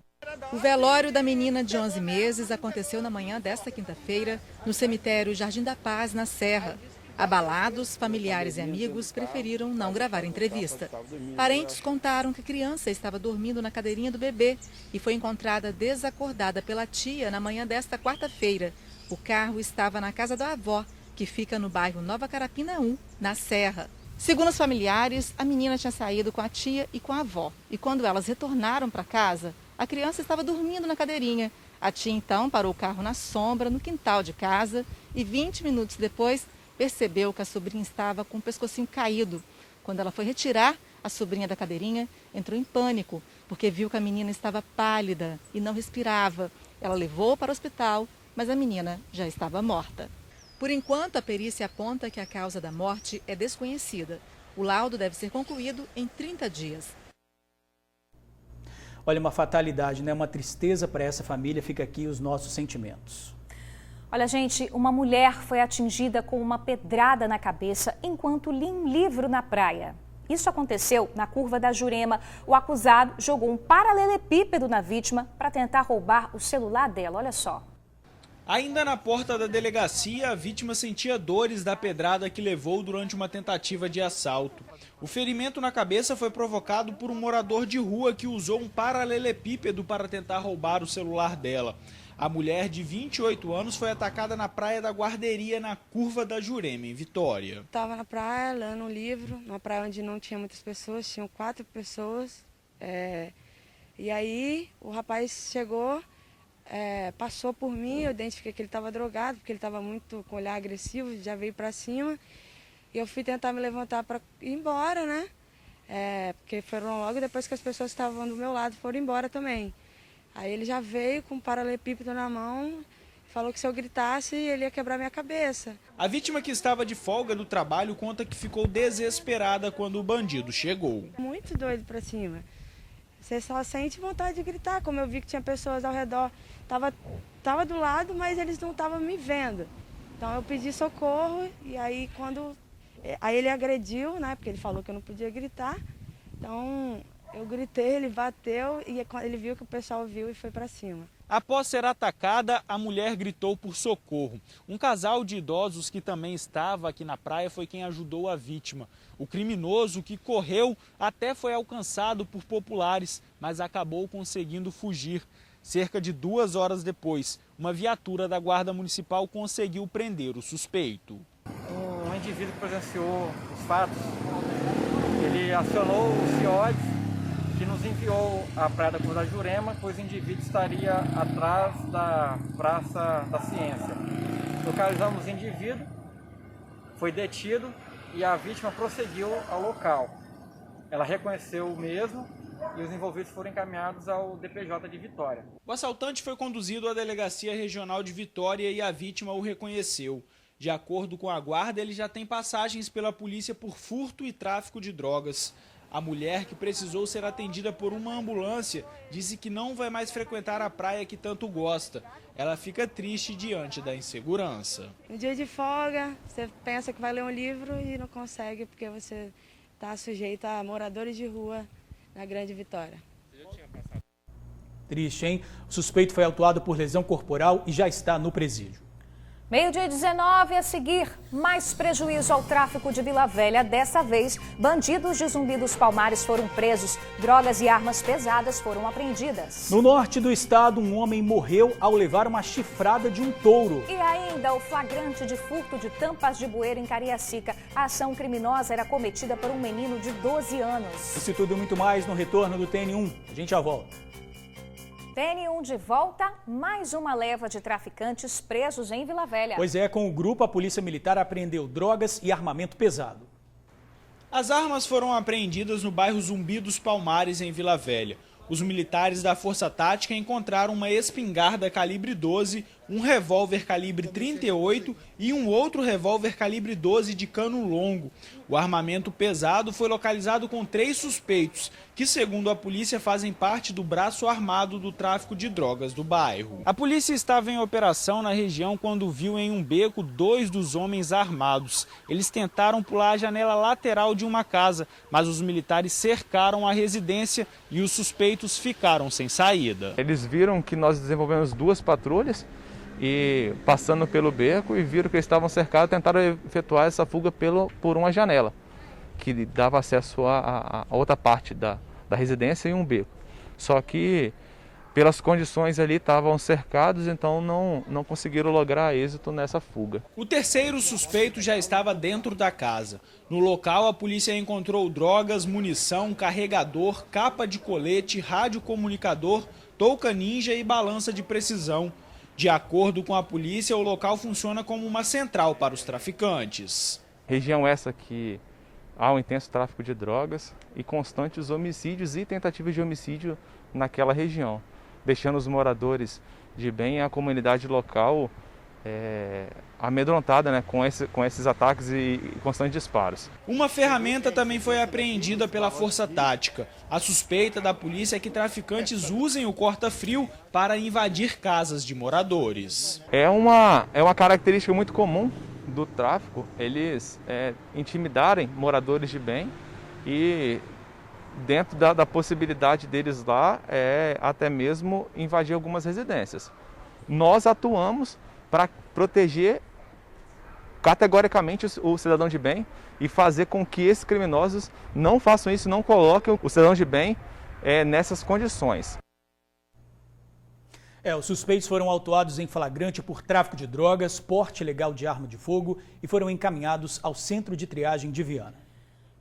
O velório da menina de 11 meses aconteceu na manhã desta quinta-feira no cemitério Jardim da Paz, na Serra. Abalados, familiares e amigos preferiram não gravar entrevista. Parentes contaram que a criança estava dormindo na cadeirinha do bebê e foi encontrada desacordada pela tia na manhã desta quarta-feira. O carro estava na casa da avó, que fica no bairro Nova Carapina 1, na Serra. Segundo os familiares, a menina tinha saído com a tia e com a avó. E quando elas retornaram para casa, a criança estava dormindo na cadeirinha. A tia então parou o carro na sombra, no quintal de casa, e 20 minutos depois percebeu que a sobrinha estava com o pescocinho caído. Quando ela foi retirar a sobrinha da cadeirinha, entrou em pânico, porque viu que a menina estava pálida e não respirava. Ela levou para o hospital, mas a menina já estava morta. Por enquanto, a perícia aponta que a causa da morte é desconhecida. O laudo deve ser concluído em 30 dias. Olha, uma fatalidade, né? Uma tristeza para essa família. Fica aqui os nossos sentimentos. Olha, gente, uma mulher foi atingida com uma pedrada na cabeça enquanto lia um livro na praia. Isso aconteceu na curva da Jurema. O acusado jogou um paralelepípedo na vítima para tentar roubar o celular dela. Olha só. Ainda na porta da delegacia, a vítima sentia dores da pedrada que levou durante uma tentativa de assalto. O ferimento na cabeça foi provocado por um morador de rua que usou um paralelepípedo para tentar roubar o celular dela. A mulher de 28 anos foi atacada na praia da Guarderia, na curva da Jurema, em Vitória. Estava na praia, lendo um livro, numa praia onde não tinha muitas pessoas, tinham 4 pessoas. E aí o rapaz chegou, passou por mim, eu identifiquei que ele estava drogado, porque ele estava muito com o olhar agressivo, já veio para cima. E eu fui tentar me levantar para ir embora, né? Porque foram logo depois que as pessoas que estavam do meu lado foram embora também. Aí ele já veio com um paralelepípedo na mão, falou que se eu gritasse ele ia quebrar minha cabeça. A vítima, que estava de folga do trabalho, conta que ficou desesperada quando o bandido chegou. Muito doido pra cima. Você só sente vontade de gritar, como eu vi que tinha pessoas ao redor. Tava do lado, mas eles não estavam me vendo. Então eu pedi socorro e aí aí ele agrediu, né? Porque ele falou que eu não podia gritar. Então eu gritei, ele bateu e ele viu que o pessoal viu e foi para cima. Após ser atacada, a mulher gritou por socorro. Um casal de idosos que também estava aqui na praia foi quem ajudou a vítima. O criminoso, que correu, até foi alcançado por populares, mas acabou conseguindo fugir. Cerca de 2 horas depois, uma viatura da Guarda Municipal conseguiu prender o suspeito. Um indivíduo que presenciou os fatos, ele acionou o CIODES, que nos enviou à Praia da Curva da Jurema, pois o indivíduo estaria atrás da Praça da Ciência. Localizamos o indivíduo, foi detido e a vítima prosseguiu ao local. Ela reconheceu o mesmo e os envolvidos foram encaminhados ao DPJ de Vitória. O assaltante foi conduzido à Delegacia Regional de Vitória e a vítima o reconheceu. De acordo com a guarda, ele já tem passagens pela polícia por furto e tráfico de drogas. A mulher, que precisou ser atendida por uma ambulância, disse que não vai mais frequentar a praia que tanto gosta. Ela fica triste diante da insegurança. No dia de folga, você pensa que vai ler um livro e não consegue porque você está sujeito a moradores de rua na Grande Vitória. Triste, hein? O suspeito foi autuado por lesão corporal e já está no presídio. Meio-dia 19, a seguir, mais prejuízo ao tráfico de Vila Velha. Dessa vez, bandidos de Zumbi dos Palmares foram presos. Drogas e armas pesadas foram apreendidas. No norte do estado, um homem morreu ao levar uma chifrada de um touro. E ainda o flagrante de furto de tampas de bueiro em Cariacica. A ação criminosa era cometida por um menino de 12 anos. Isso tudo e muito mais no retorno do TN1. A gente já volta. TN1 de volta, mais uma leva de traficantes presos em Vila Velha. Pois é, com o grupo, a Polícia Militar apreendeu drogas e armamento pesado. As armas foram apreendidas no bairro Zumbi dos Palmares, em Vila Velha. Os militares da Força Tática encontraram uma espingarda calibre 12 um revólver calibre 38 e um outro revólver calibre 12 de cano longo. O armamento pesado foi localizado com 3 suspeitos, que, segundo a polícia, fazem parte do braço armado do tráfico de drogas do bairro. A polícia estava em operação na região quando viu em um beco 2 dos homens armados. Eles tentaram pular a janela lateral de uma casa, mas os militares cercaram a residência e os suspeitos ficaram sem saída. Eles viram que nós desenvolvemos 2 patrulhas e passando pelo beco e viram que eles estavam cercados, tentaram efetuar essa fuga por uma janela, que dava acesso a outra parte da residência e um beco. Só que pelas condições ali estavam cercados, então não conseguiram lograr êxito nessa fuga. O terceiro suspeito já estava dentro da casa. No local, a polícia encontrou drogas, munição, carregador, capa de colete, radiocomunicador, touca ninja e balança de precisão. De acordo com a polícia, o local funciona como uma central para os traficantes. Região essa que há um intenso tráfico de drogas e constantes homicídios e tentativas de homicídio naquela região, deixando os moradores de bem e a comunidade local amedrontada, né, com esses ataques e constantes disparos. Uma ferramenta também foi apreendida pela Força Tática. A suspeita da polícia é que traficantes usem o corta-frio para invadir casas de moradores. É uma característica muito comum do tráfico, eles intimidarem moradores de bem e dentro da possibilidade deles lá até mesmo invadir algumas residências. Nós atuamos para proteger categoricamente o cidadão de bem e fazer com que esses criminosos não façam isso, não coloquem o cidadão de bem nessas condições. Os suspeitos foram autuados em flagrante por tráfico de drogas, porte ilegal de arma de fogo e foram encaminhados ao centro de triagem de Viana.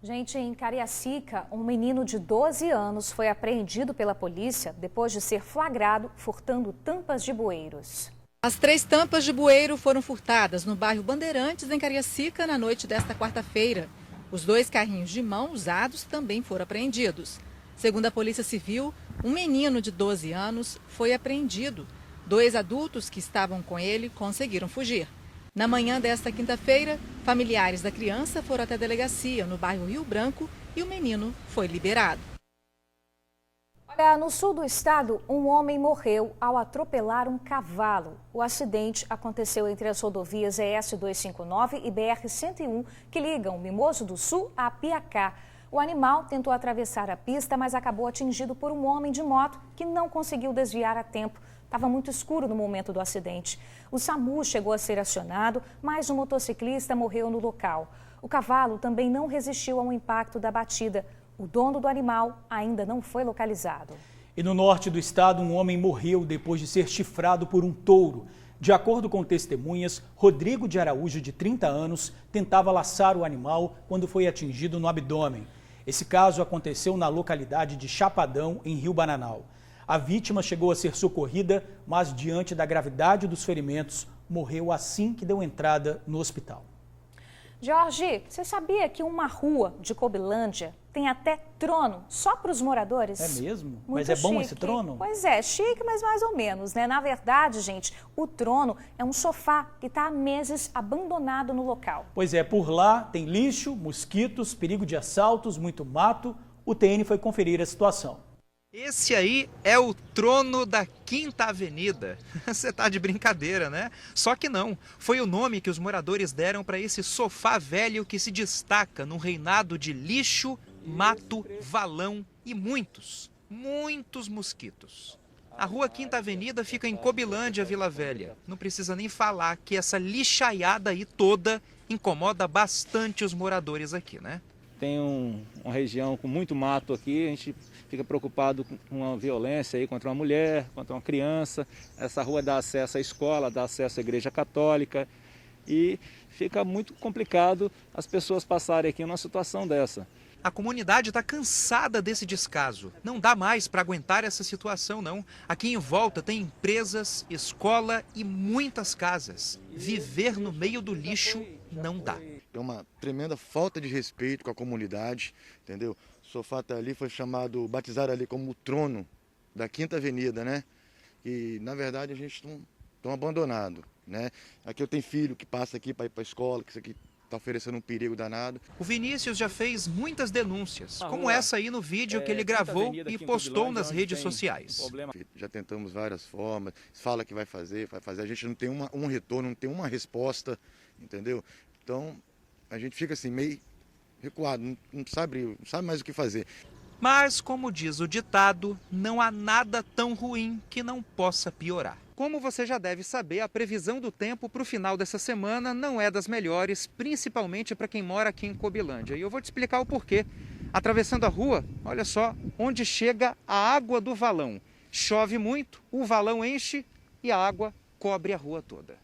Gente, em Cariacica, um menino de 12 anos foi apreendido pela polícia depois de ser flagrado furtando tampas de bueiros. As 3 tampas de bueiro foram furtadas no bairro Bandeirantes, em Cariacica, na noite desta quarta-feira. Os 2 carrinhos de mão usados também foram apreendidos. Segundo a Polícia Civil, um menino de 12 anos foi apreendido. 2 adultos que estavam com ele conseguiram fugir. Na manhã desta quinta-feira, familiares da criança foram até a delegacia no bairro Rio Branco e o menino foi liberado. No sul do estado, um homem morreu ao atropelar um cavalo. O acidente aconteceu entre as rodovias ES 259 e BR 101, que ligam Mimoso do Sul a Piacá. O animal tentou atravessar a pista, mas acabou atingido por um homem de moto que não conseguiu desviar a tempo. Estava muito escuro no momento do acidente. O SAMU chegou a ser acionado, mas um motociclista morreu no local. O cavalo também não resistiu ao impacto da batida. O dono do animal ainda não foi localizado. E no norte do estado, um homem morreu depois de ser chifrado por um touro. De acordo com testemunhas, Rodrigo de Araújo, de 30 anos, tentava laçar o animal quando foi atingido no abdômen. Esse caso aconteceu na localidade de Chapadão, em Rio Bananal. A vítima chegou a ser socorrida, mas diante da gravidade dos ferimentos, morreu assim que deu entrada no hospital. Jorge, você sabia que uma rua de Cobilândia tem até trono só para os moradores? É mesmo? Muito mas é bom chique. Esse trono? Pois é, chique, mas mais ou menos, né? Na verdade, gente, o trono é um sofá que está há meses abandonado no local. Pois é, por lá tem lixo, mosquitos, perigo de assaltos, muito mato. O TN foi conferir a situação. Esse aí é o trono da Quinta Avenida. Você tá de brincadeira, né? Só que não. Foi o nome que os moradores deram para esse sofá velho que se destaca num reinado de lixo, mato, valão e muitos mosquitos. A rua Quinta Avenida fica em Cobilândia, Vila Velha. Não precisa nem falar que essa lixaiada aí toda incomoda bastante os moradores aqui, né? Tem uma região com muito mato aqui, a gente fica preocupado com uma violência aí contra uma mulher, contra uma criança. Essa rua dá acesso à escola, dá acesso à igreja católica e fica muito complicado as pessoas passarem aqui numa situação dessa. A comunidade está cansada desse descaso. Não dá mais para aguentar essa situação, não. Aqui em volta tem empresas, escola e muitas casas. Viver no meio do lixo não dá. É uma tremenda falta de respeito com a comunidade, entendeu? O sofá tá ali, foi batizado ali como o trono da Quinta Avenida, né? E, na verdade, a gente estamos estão abandonados, né? Aqui eu tenho filho que passa aqui para ir para a escola, que isso aqui está oferecendo um perigo danado. O Vinícius já fez muitas denúncias, como essa aí no vídeo que ele gravou e postou nas redes sociais. Já tentamos várias formas, fala que vai fazer, a gente não tem um retorno, não tem uma resposta, entendeu? Então, a gente fica assim meio recuado, não sabe mais o que fazer. Mas, como diz o ditado, não há nada tão ruim que não possa piorar. Como você já deve saber, a previsão do tempo para o final dessa semana não é das melhores, principalmente para quem mora aqui em Cobilândia. E eu vou te explicar o porquê. Atravessando a rua, olha só onde chega a água do valão. Chove muito, o valão enche e a água cobre a rua toda.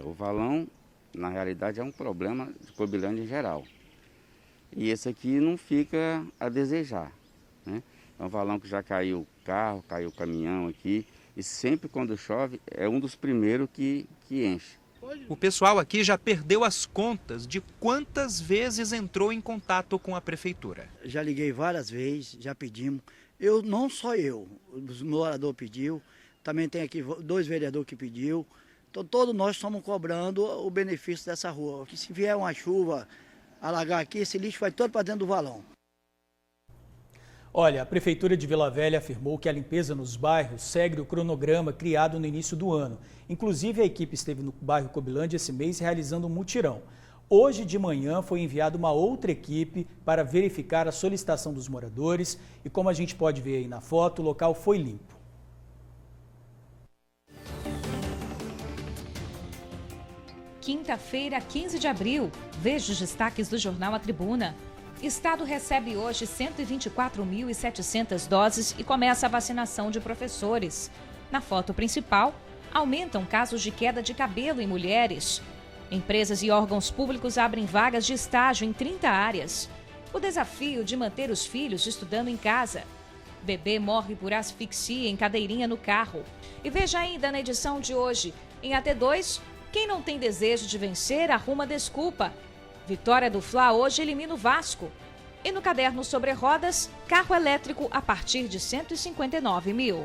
O valão, na realidade, é um problema de Cobilândia em geral. E esse aqui não fica a desejar, né? É um valão que já caiu carro, caiu caminhão aqui. E sempre quando chove, é um dos primeiros que enche. O pessoal aqui já perdeu as contas de quantas vezes entrou em contato com a prefeitura. Já liguei várias vezes, já pedimos. Não só eu, os moradores pediu, também tem aqui 2 vereadores que pediu. Então todos nós estamos cobrando o benefício dessa rua. Que se vier uma chuva alagar aqui, esse lixo vai todo para dentro do valão. Olha, a Prefeitura de Vila Velha afirmou que a limpeza nos bairros segue o cronograma criado no início do ano. Inclusive, a equipe esteve no bairro Cobilândia esse mês realizando um mutirão. Hoje de manhã foi enviada uma outra equipe para verificar a solicitação dos moradores e, como a gente pode ver aí na foto, o local foi limpo. Quinta-feira, 15 de abril. Veja os destaques do jornal A Tribuna. Estado recebe hoje 124.700 doses e começa a vacinação de professores. Na foto principal, aumentam casos de queda de cabelo em mulheres. Empresas e órgãos públicos abrem vagas de estágio em 30 áreas. O desafio de manter os filhos estudando em casa. Bebê morre por asfixia em cadeirinha no carro. E veja ainda na edição de hoje, em AT2, quem não tem desejo de vencer arruma desculpa. Vitória do Fla hoje elimina o Vasco. E no caderno sobre rodas, carro elétrico a partir de 159 mil.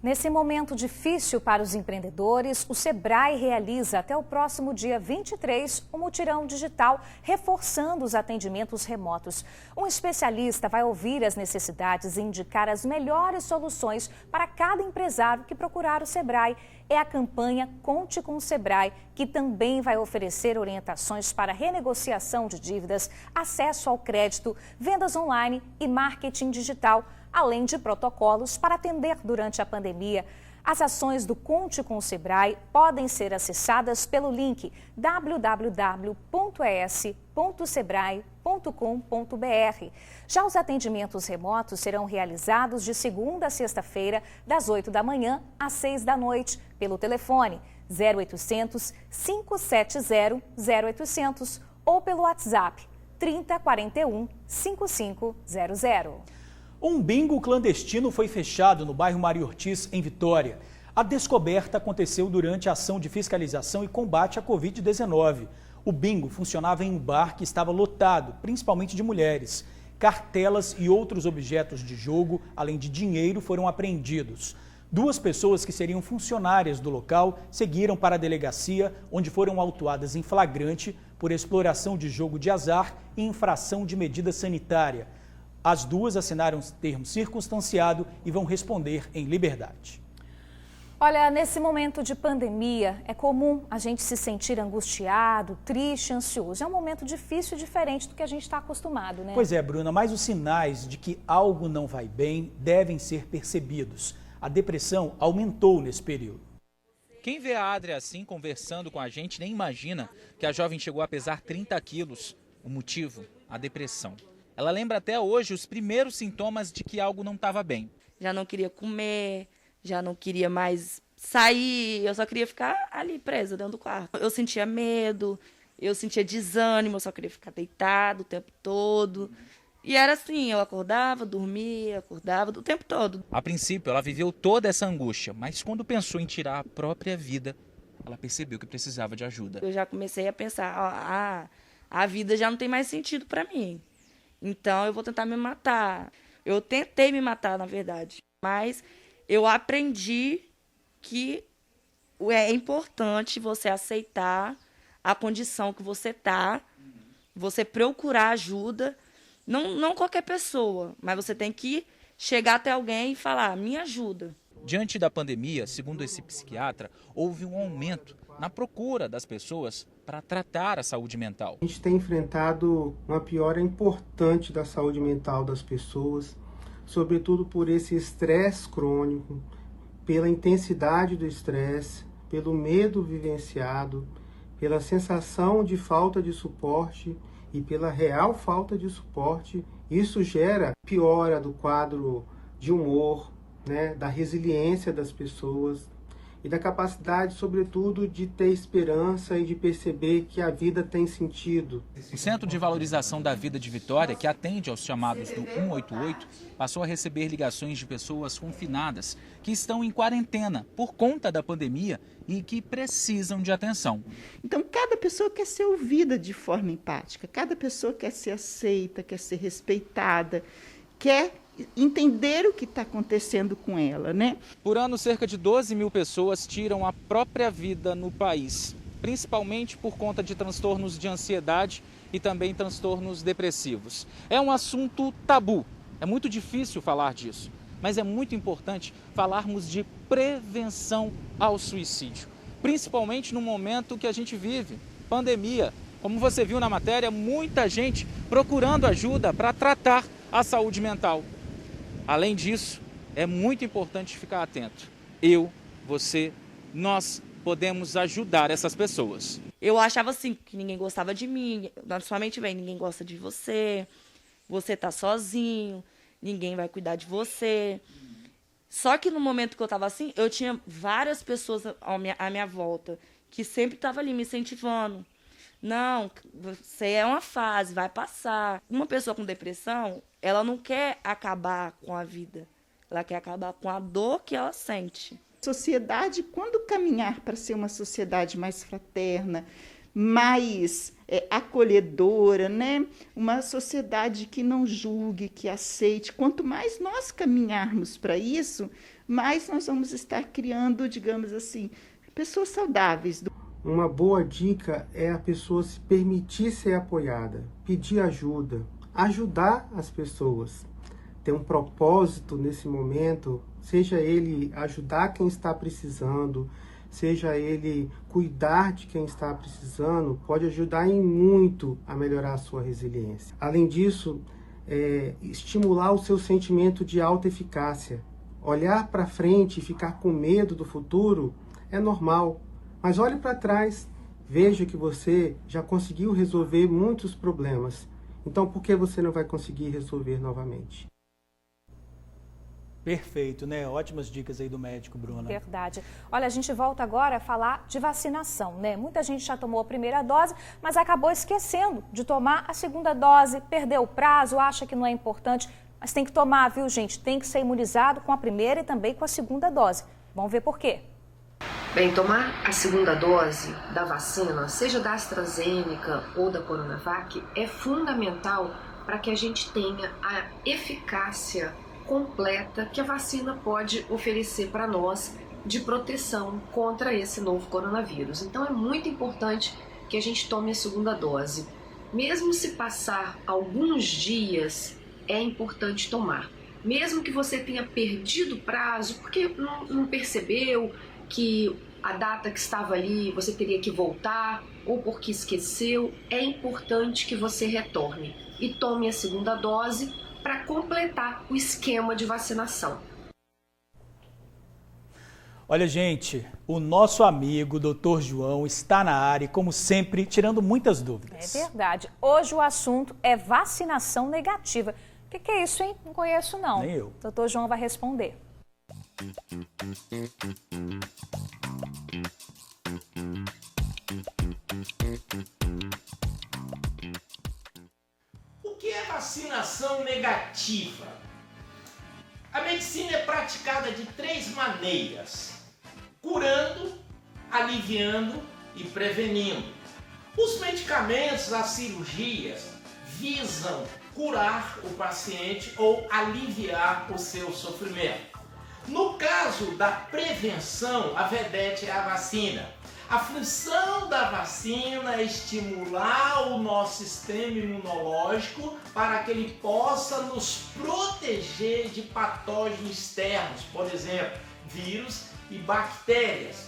Nesse momento difícil para os empreendedores, o Sebrae realiza até o próximo dia 23 um mutirão digital reforçando os atendimentos remotos. Um especialista vai ouvir as necessidades e indicar as melhores soluções para cada empresário que procurar o Sebrae. É a campanha Conte com o Sebrae, que também vai oferecer orientações para renegociação de dívidas, acesso ao crédito, vendas online e marketing digital, além de protocolos para atender durante a pandemia. As ações do Conte com o Sebrae podem ser acessadas pelo link www.es.sebrae.com.br. Já os atendimentos remotos serão realizados de segunda a sexta-feira, das 8 da manhã às 6 da noite, pelo telefone 0800 570 0800 ou pelo WhatsApp 3041 5500. Um bingo clandestino foi fechado no bairro Maria Ortiz, em Vitória. A descoberta aconteceu durante a ação de fiscalização e combate à Covid-19. O bingo funcionava em um bar que estava lotado, principalmente de mulheres. Cartelas e outros objetos de jogo, além de dinheiro, foram apreendidos. 2 pessoas que seriam funcionárias do local seguiram para a delegacia, onde foram autuadas em flagrante por exploração de jogo de azar e infração de medida sanitária. As 2 assinaram termo circunstanciado e vão responder em liberdade. Olha, nesse momento de pandemia, é comum a gente se sentir angustiado, triste, ansioso. É um momento difícil e diferente do que a gente está acostumado, né? Pois é, Bruna, mas os sinais de que algo não vai bem devem ser percebidos. A depressão aumentou nesse período. Quem vê a Adria assim, conversando com a gente, nem imagina que a jovem chegou a pesar 30 quilos. O motivo? A depressão. Ela lembra até hoje os primeiros sintomas de que algo não estava bem. Já não queria comer, já não queria mais sair, eu só queria ficar ali presa dentro do quarto. Eu sentia medo, eu sentia desânimo, eu só queria ficar deitado o tempo todo. E era assim, eu acordava, dormia, acordava o tempo todo. A princípio, ela viveu toda essa angústia, mas quando pensou em tirar a própria vida, ela percebeu que precisava de ajuda. Eu já comecei a pensar, a vida já não tem mais sentido para mim. Então eu vou tentar me matar. Eu tentei me matar, na verdade, mas eu aprendi que é importante você aceitar a condição que você está, você procurar ajuda, não qualquer pessoa, mas você tem que chegar até alguém e falar, me ajuda. Diante da pandemia, segundo esse psiquiatra, houve um aumento na procura das pessoas para tratar a saúde mental. A gente tem enfrentado uma piora importante da saúde mental das pessoas, sobretudo por esse estresse crônico, pela intensidade do estresse, pelo medo vivenciado, pela sensação de falta de suporte e pela real falta de suporte. Isso gera piora do quadro de humor, né, da resiliência das pessoas e da capacidade, sobretudo, de ter esperança e de perceber que a vida tem sentido. O Centro de Valorização da Vida de Vitória, que atende aos chamados do 188, passou a receber ligações de pessoas confinadas que estão em quarentena por conta da pandemia e que precisam de atenção. Então, cada pessoa quer ser ouvida de forma empática, cada pessoa quer ser aceita, quer ser respeitada, quer entender o que está acontecendo com ela, né? Por ano, cerca de 12 mil pessoas tiram a própria vida no país, principalmente por conta de transtornos de ansiedade e também transtornos depressivos. É um assunto tabu, é muito difícil falar disso, mas é muito importante falarmos de prevenção ao suicídio, principalmente no momento que a gente vive, pandemia. Como você viu na matéria, muita gente procurando ajuda para tratar a saúde mental. Além disso, é muito importante ficar atento. Eu, você, nós podemos ajudar essas pessoas. Eu achava assim, que ninguém gostava de mim, na sua mente vem, ninguém gosta de você, você tá sozinho, ninguém vai cuidar de você. Só que no momento que eu estava assim, eu tinha várias pessoas à minha volta que sempre estavam ali me incentivando. Não, você é uma fase, vai passar. Uma pessoa com depressão, ela não quer acabar com a vida. Ela quer acabar com a dor que ela sente. Sociedade, quando caminhar para ser uma sociedade mais fraterna, mais acolhedora, né? Uma sociedade que não julgue, que aceite. Quanto mais nós caminharmos para isso, mais nós vamos estar criando, digamos assim, pessoas saudáveis. Uma boa dica é a pessoa se permitir ser apoiada, pedir ajuda, ajudar as pessoas. Ter um propósito nesse momento, seja ele ajudar quem está precisando, seja ele cuidar de quem está precisando, pode ajudar em muito a melhorar a sua resiliência. Além disso, estimular o seu sentimento de autoeficácia. Olhar para frente e ficar com medo do futuro é normal. Mas olhe para trás, veja que você já conseguiu resolver muitos problemas. Então, por que você não vai conseguir resolver novamente? Perfeito, né? Ótimas dicas aí do médico, Bruna. Verdade. Olha, a gente volta agora a falar de vacinação, né? Muita gente já tomou a primeira dose, mas acabou esquecendo de tomar a segunda dose, perdeu o prazo, acha que não é importante, mas tem que tomar, viu, gente? Tem que ser imunizado com a primeira e também com a segunda dose. Vamos ver por quê. Bem, tomar a segunda dose da vacina, seja da AstraZeneca ou da Coronavac, é fundamental para que a gente tenha a eficácia completa que a vacina pode oferecer para nós de proteção contra esse novo coronavírus. Então é muito importante que a gente tome a segunda dose. Mesmo se passar alguns dias, é importante tomar. Mesmo que você tenha perdido o prazo, porque não percebeu que a data que estava ali você teria que voltar ou porque esqueceu, é importante que você retorne e tome a segunda dose para completar o esquema de vacinação. Olha, gente, o nosso amigo Dr. João está na área e, como sempre, tirando muitas dúvidas. É verdade. Hoje o assunto é vacinação negativa. O que é isso, hein? Não conheço, não. Nem eu. Dr. João vai responder. O que é vacinação negativa? A medicina é praticada de 3 maneiras: curando, aliviando e prevenindo. Os medicamentos, as cirurgias, visam curar o paciente ou aliviar o seu sofrimento. No caso da prevenção, a vedete é a vacina. A função da vacina é estimular o nosso sistema imunológico para que ele possa nos proteger de patógenos externos, por exemplo, vírus e bactérias.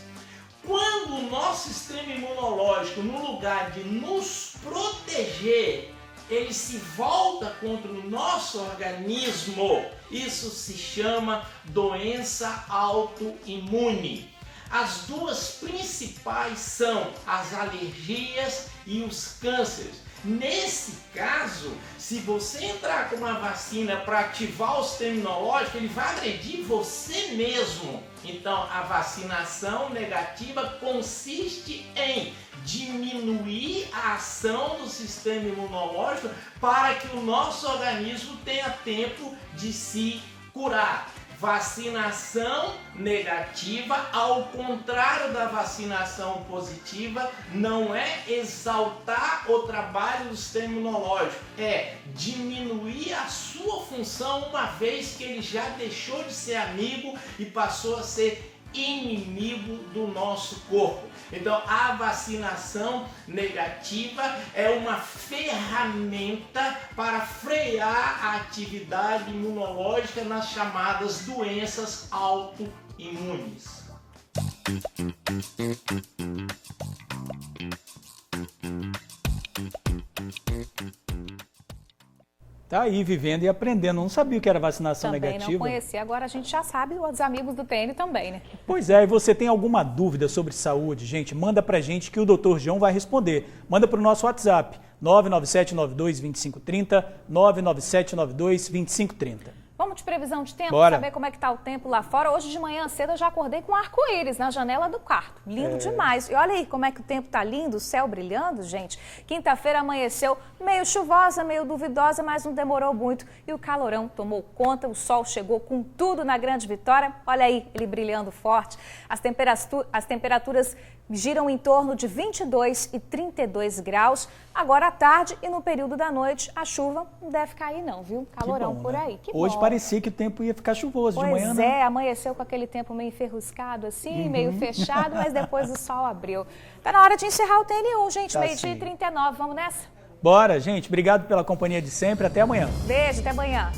Quando o nosso sistema imunológico, no lugar de nos proteger, ele se volta contra o nosso organismo, isso se chama doença autoimune. As duas principais são as alergias e os cânceres. Nesse caso, se você entrar com uma vacina para ativar o sistema imunológico, ele vai agredir você mesmo. Então, a vacinação negativa consiste em diminuir a ação do sistema imunológico para que o nosso organismo tenha tempo de se curar. Vacinação negativa, ao contrário da vacinação positiva, não é exaltar o trabalho do sistema imunológico, é diminuir a sua função, uma vez que ele já deixou de ser amigo e passou a ser inimigo do nosso corpo. Então, a vacinação negativa é uma ferramenta para frear a atividade imunológica nas chamadas doenças autoimunes. Tá aí, vivendo e aprendendo. Não sabia o que era vacinação também negativa. Não conhecia, agora a gente já sabe, os amigos do TN também, né? Pois é, e você tem alguma dúvida sobre saúde, gente, manda pra gente que o Dr. João vai responder. Manda pro nosso WhatsApp, 997922530, 997922530. Vamos de previsão de tempo, Bora. saber como é que tá o tempo lá fora. Hoje de manhã cedo eu já acordei com arco-íris na janela do quarto. Lindo demais. E olha aí como é que o tempo tá lindo, o céu brilhando, gente. Quinta-feira amanheceu meio chuvosa, meio duvidosa, mas não demorou muito. E o calorão tomou conta, o sol chegou com tudo na Grande Vitória. Olha aí, ele brilhando forte. As temperaturas giram em torno de 22 e 32 graus. Agora à tarde e no período da noite, a chuva não deve cair não, viu? Calorão bom, por né? aí. Que Hoje bom. parecia que o tempo ia ficar chuvoso de manhã, Pois né? é, amanheceu com aquele tempo meio enferruscado assim, meio fechado, mas depois o sol abriu. Tá na hora de encerrar o TN1, gente, Tá meio-dia e sim. 39. Vamos nessa? Bora, gente. Obrigado pela companhia de sempre. Até amanhã. Beijo, até amanhã.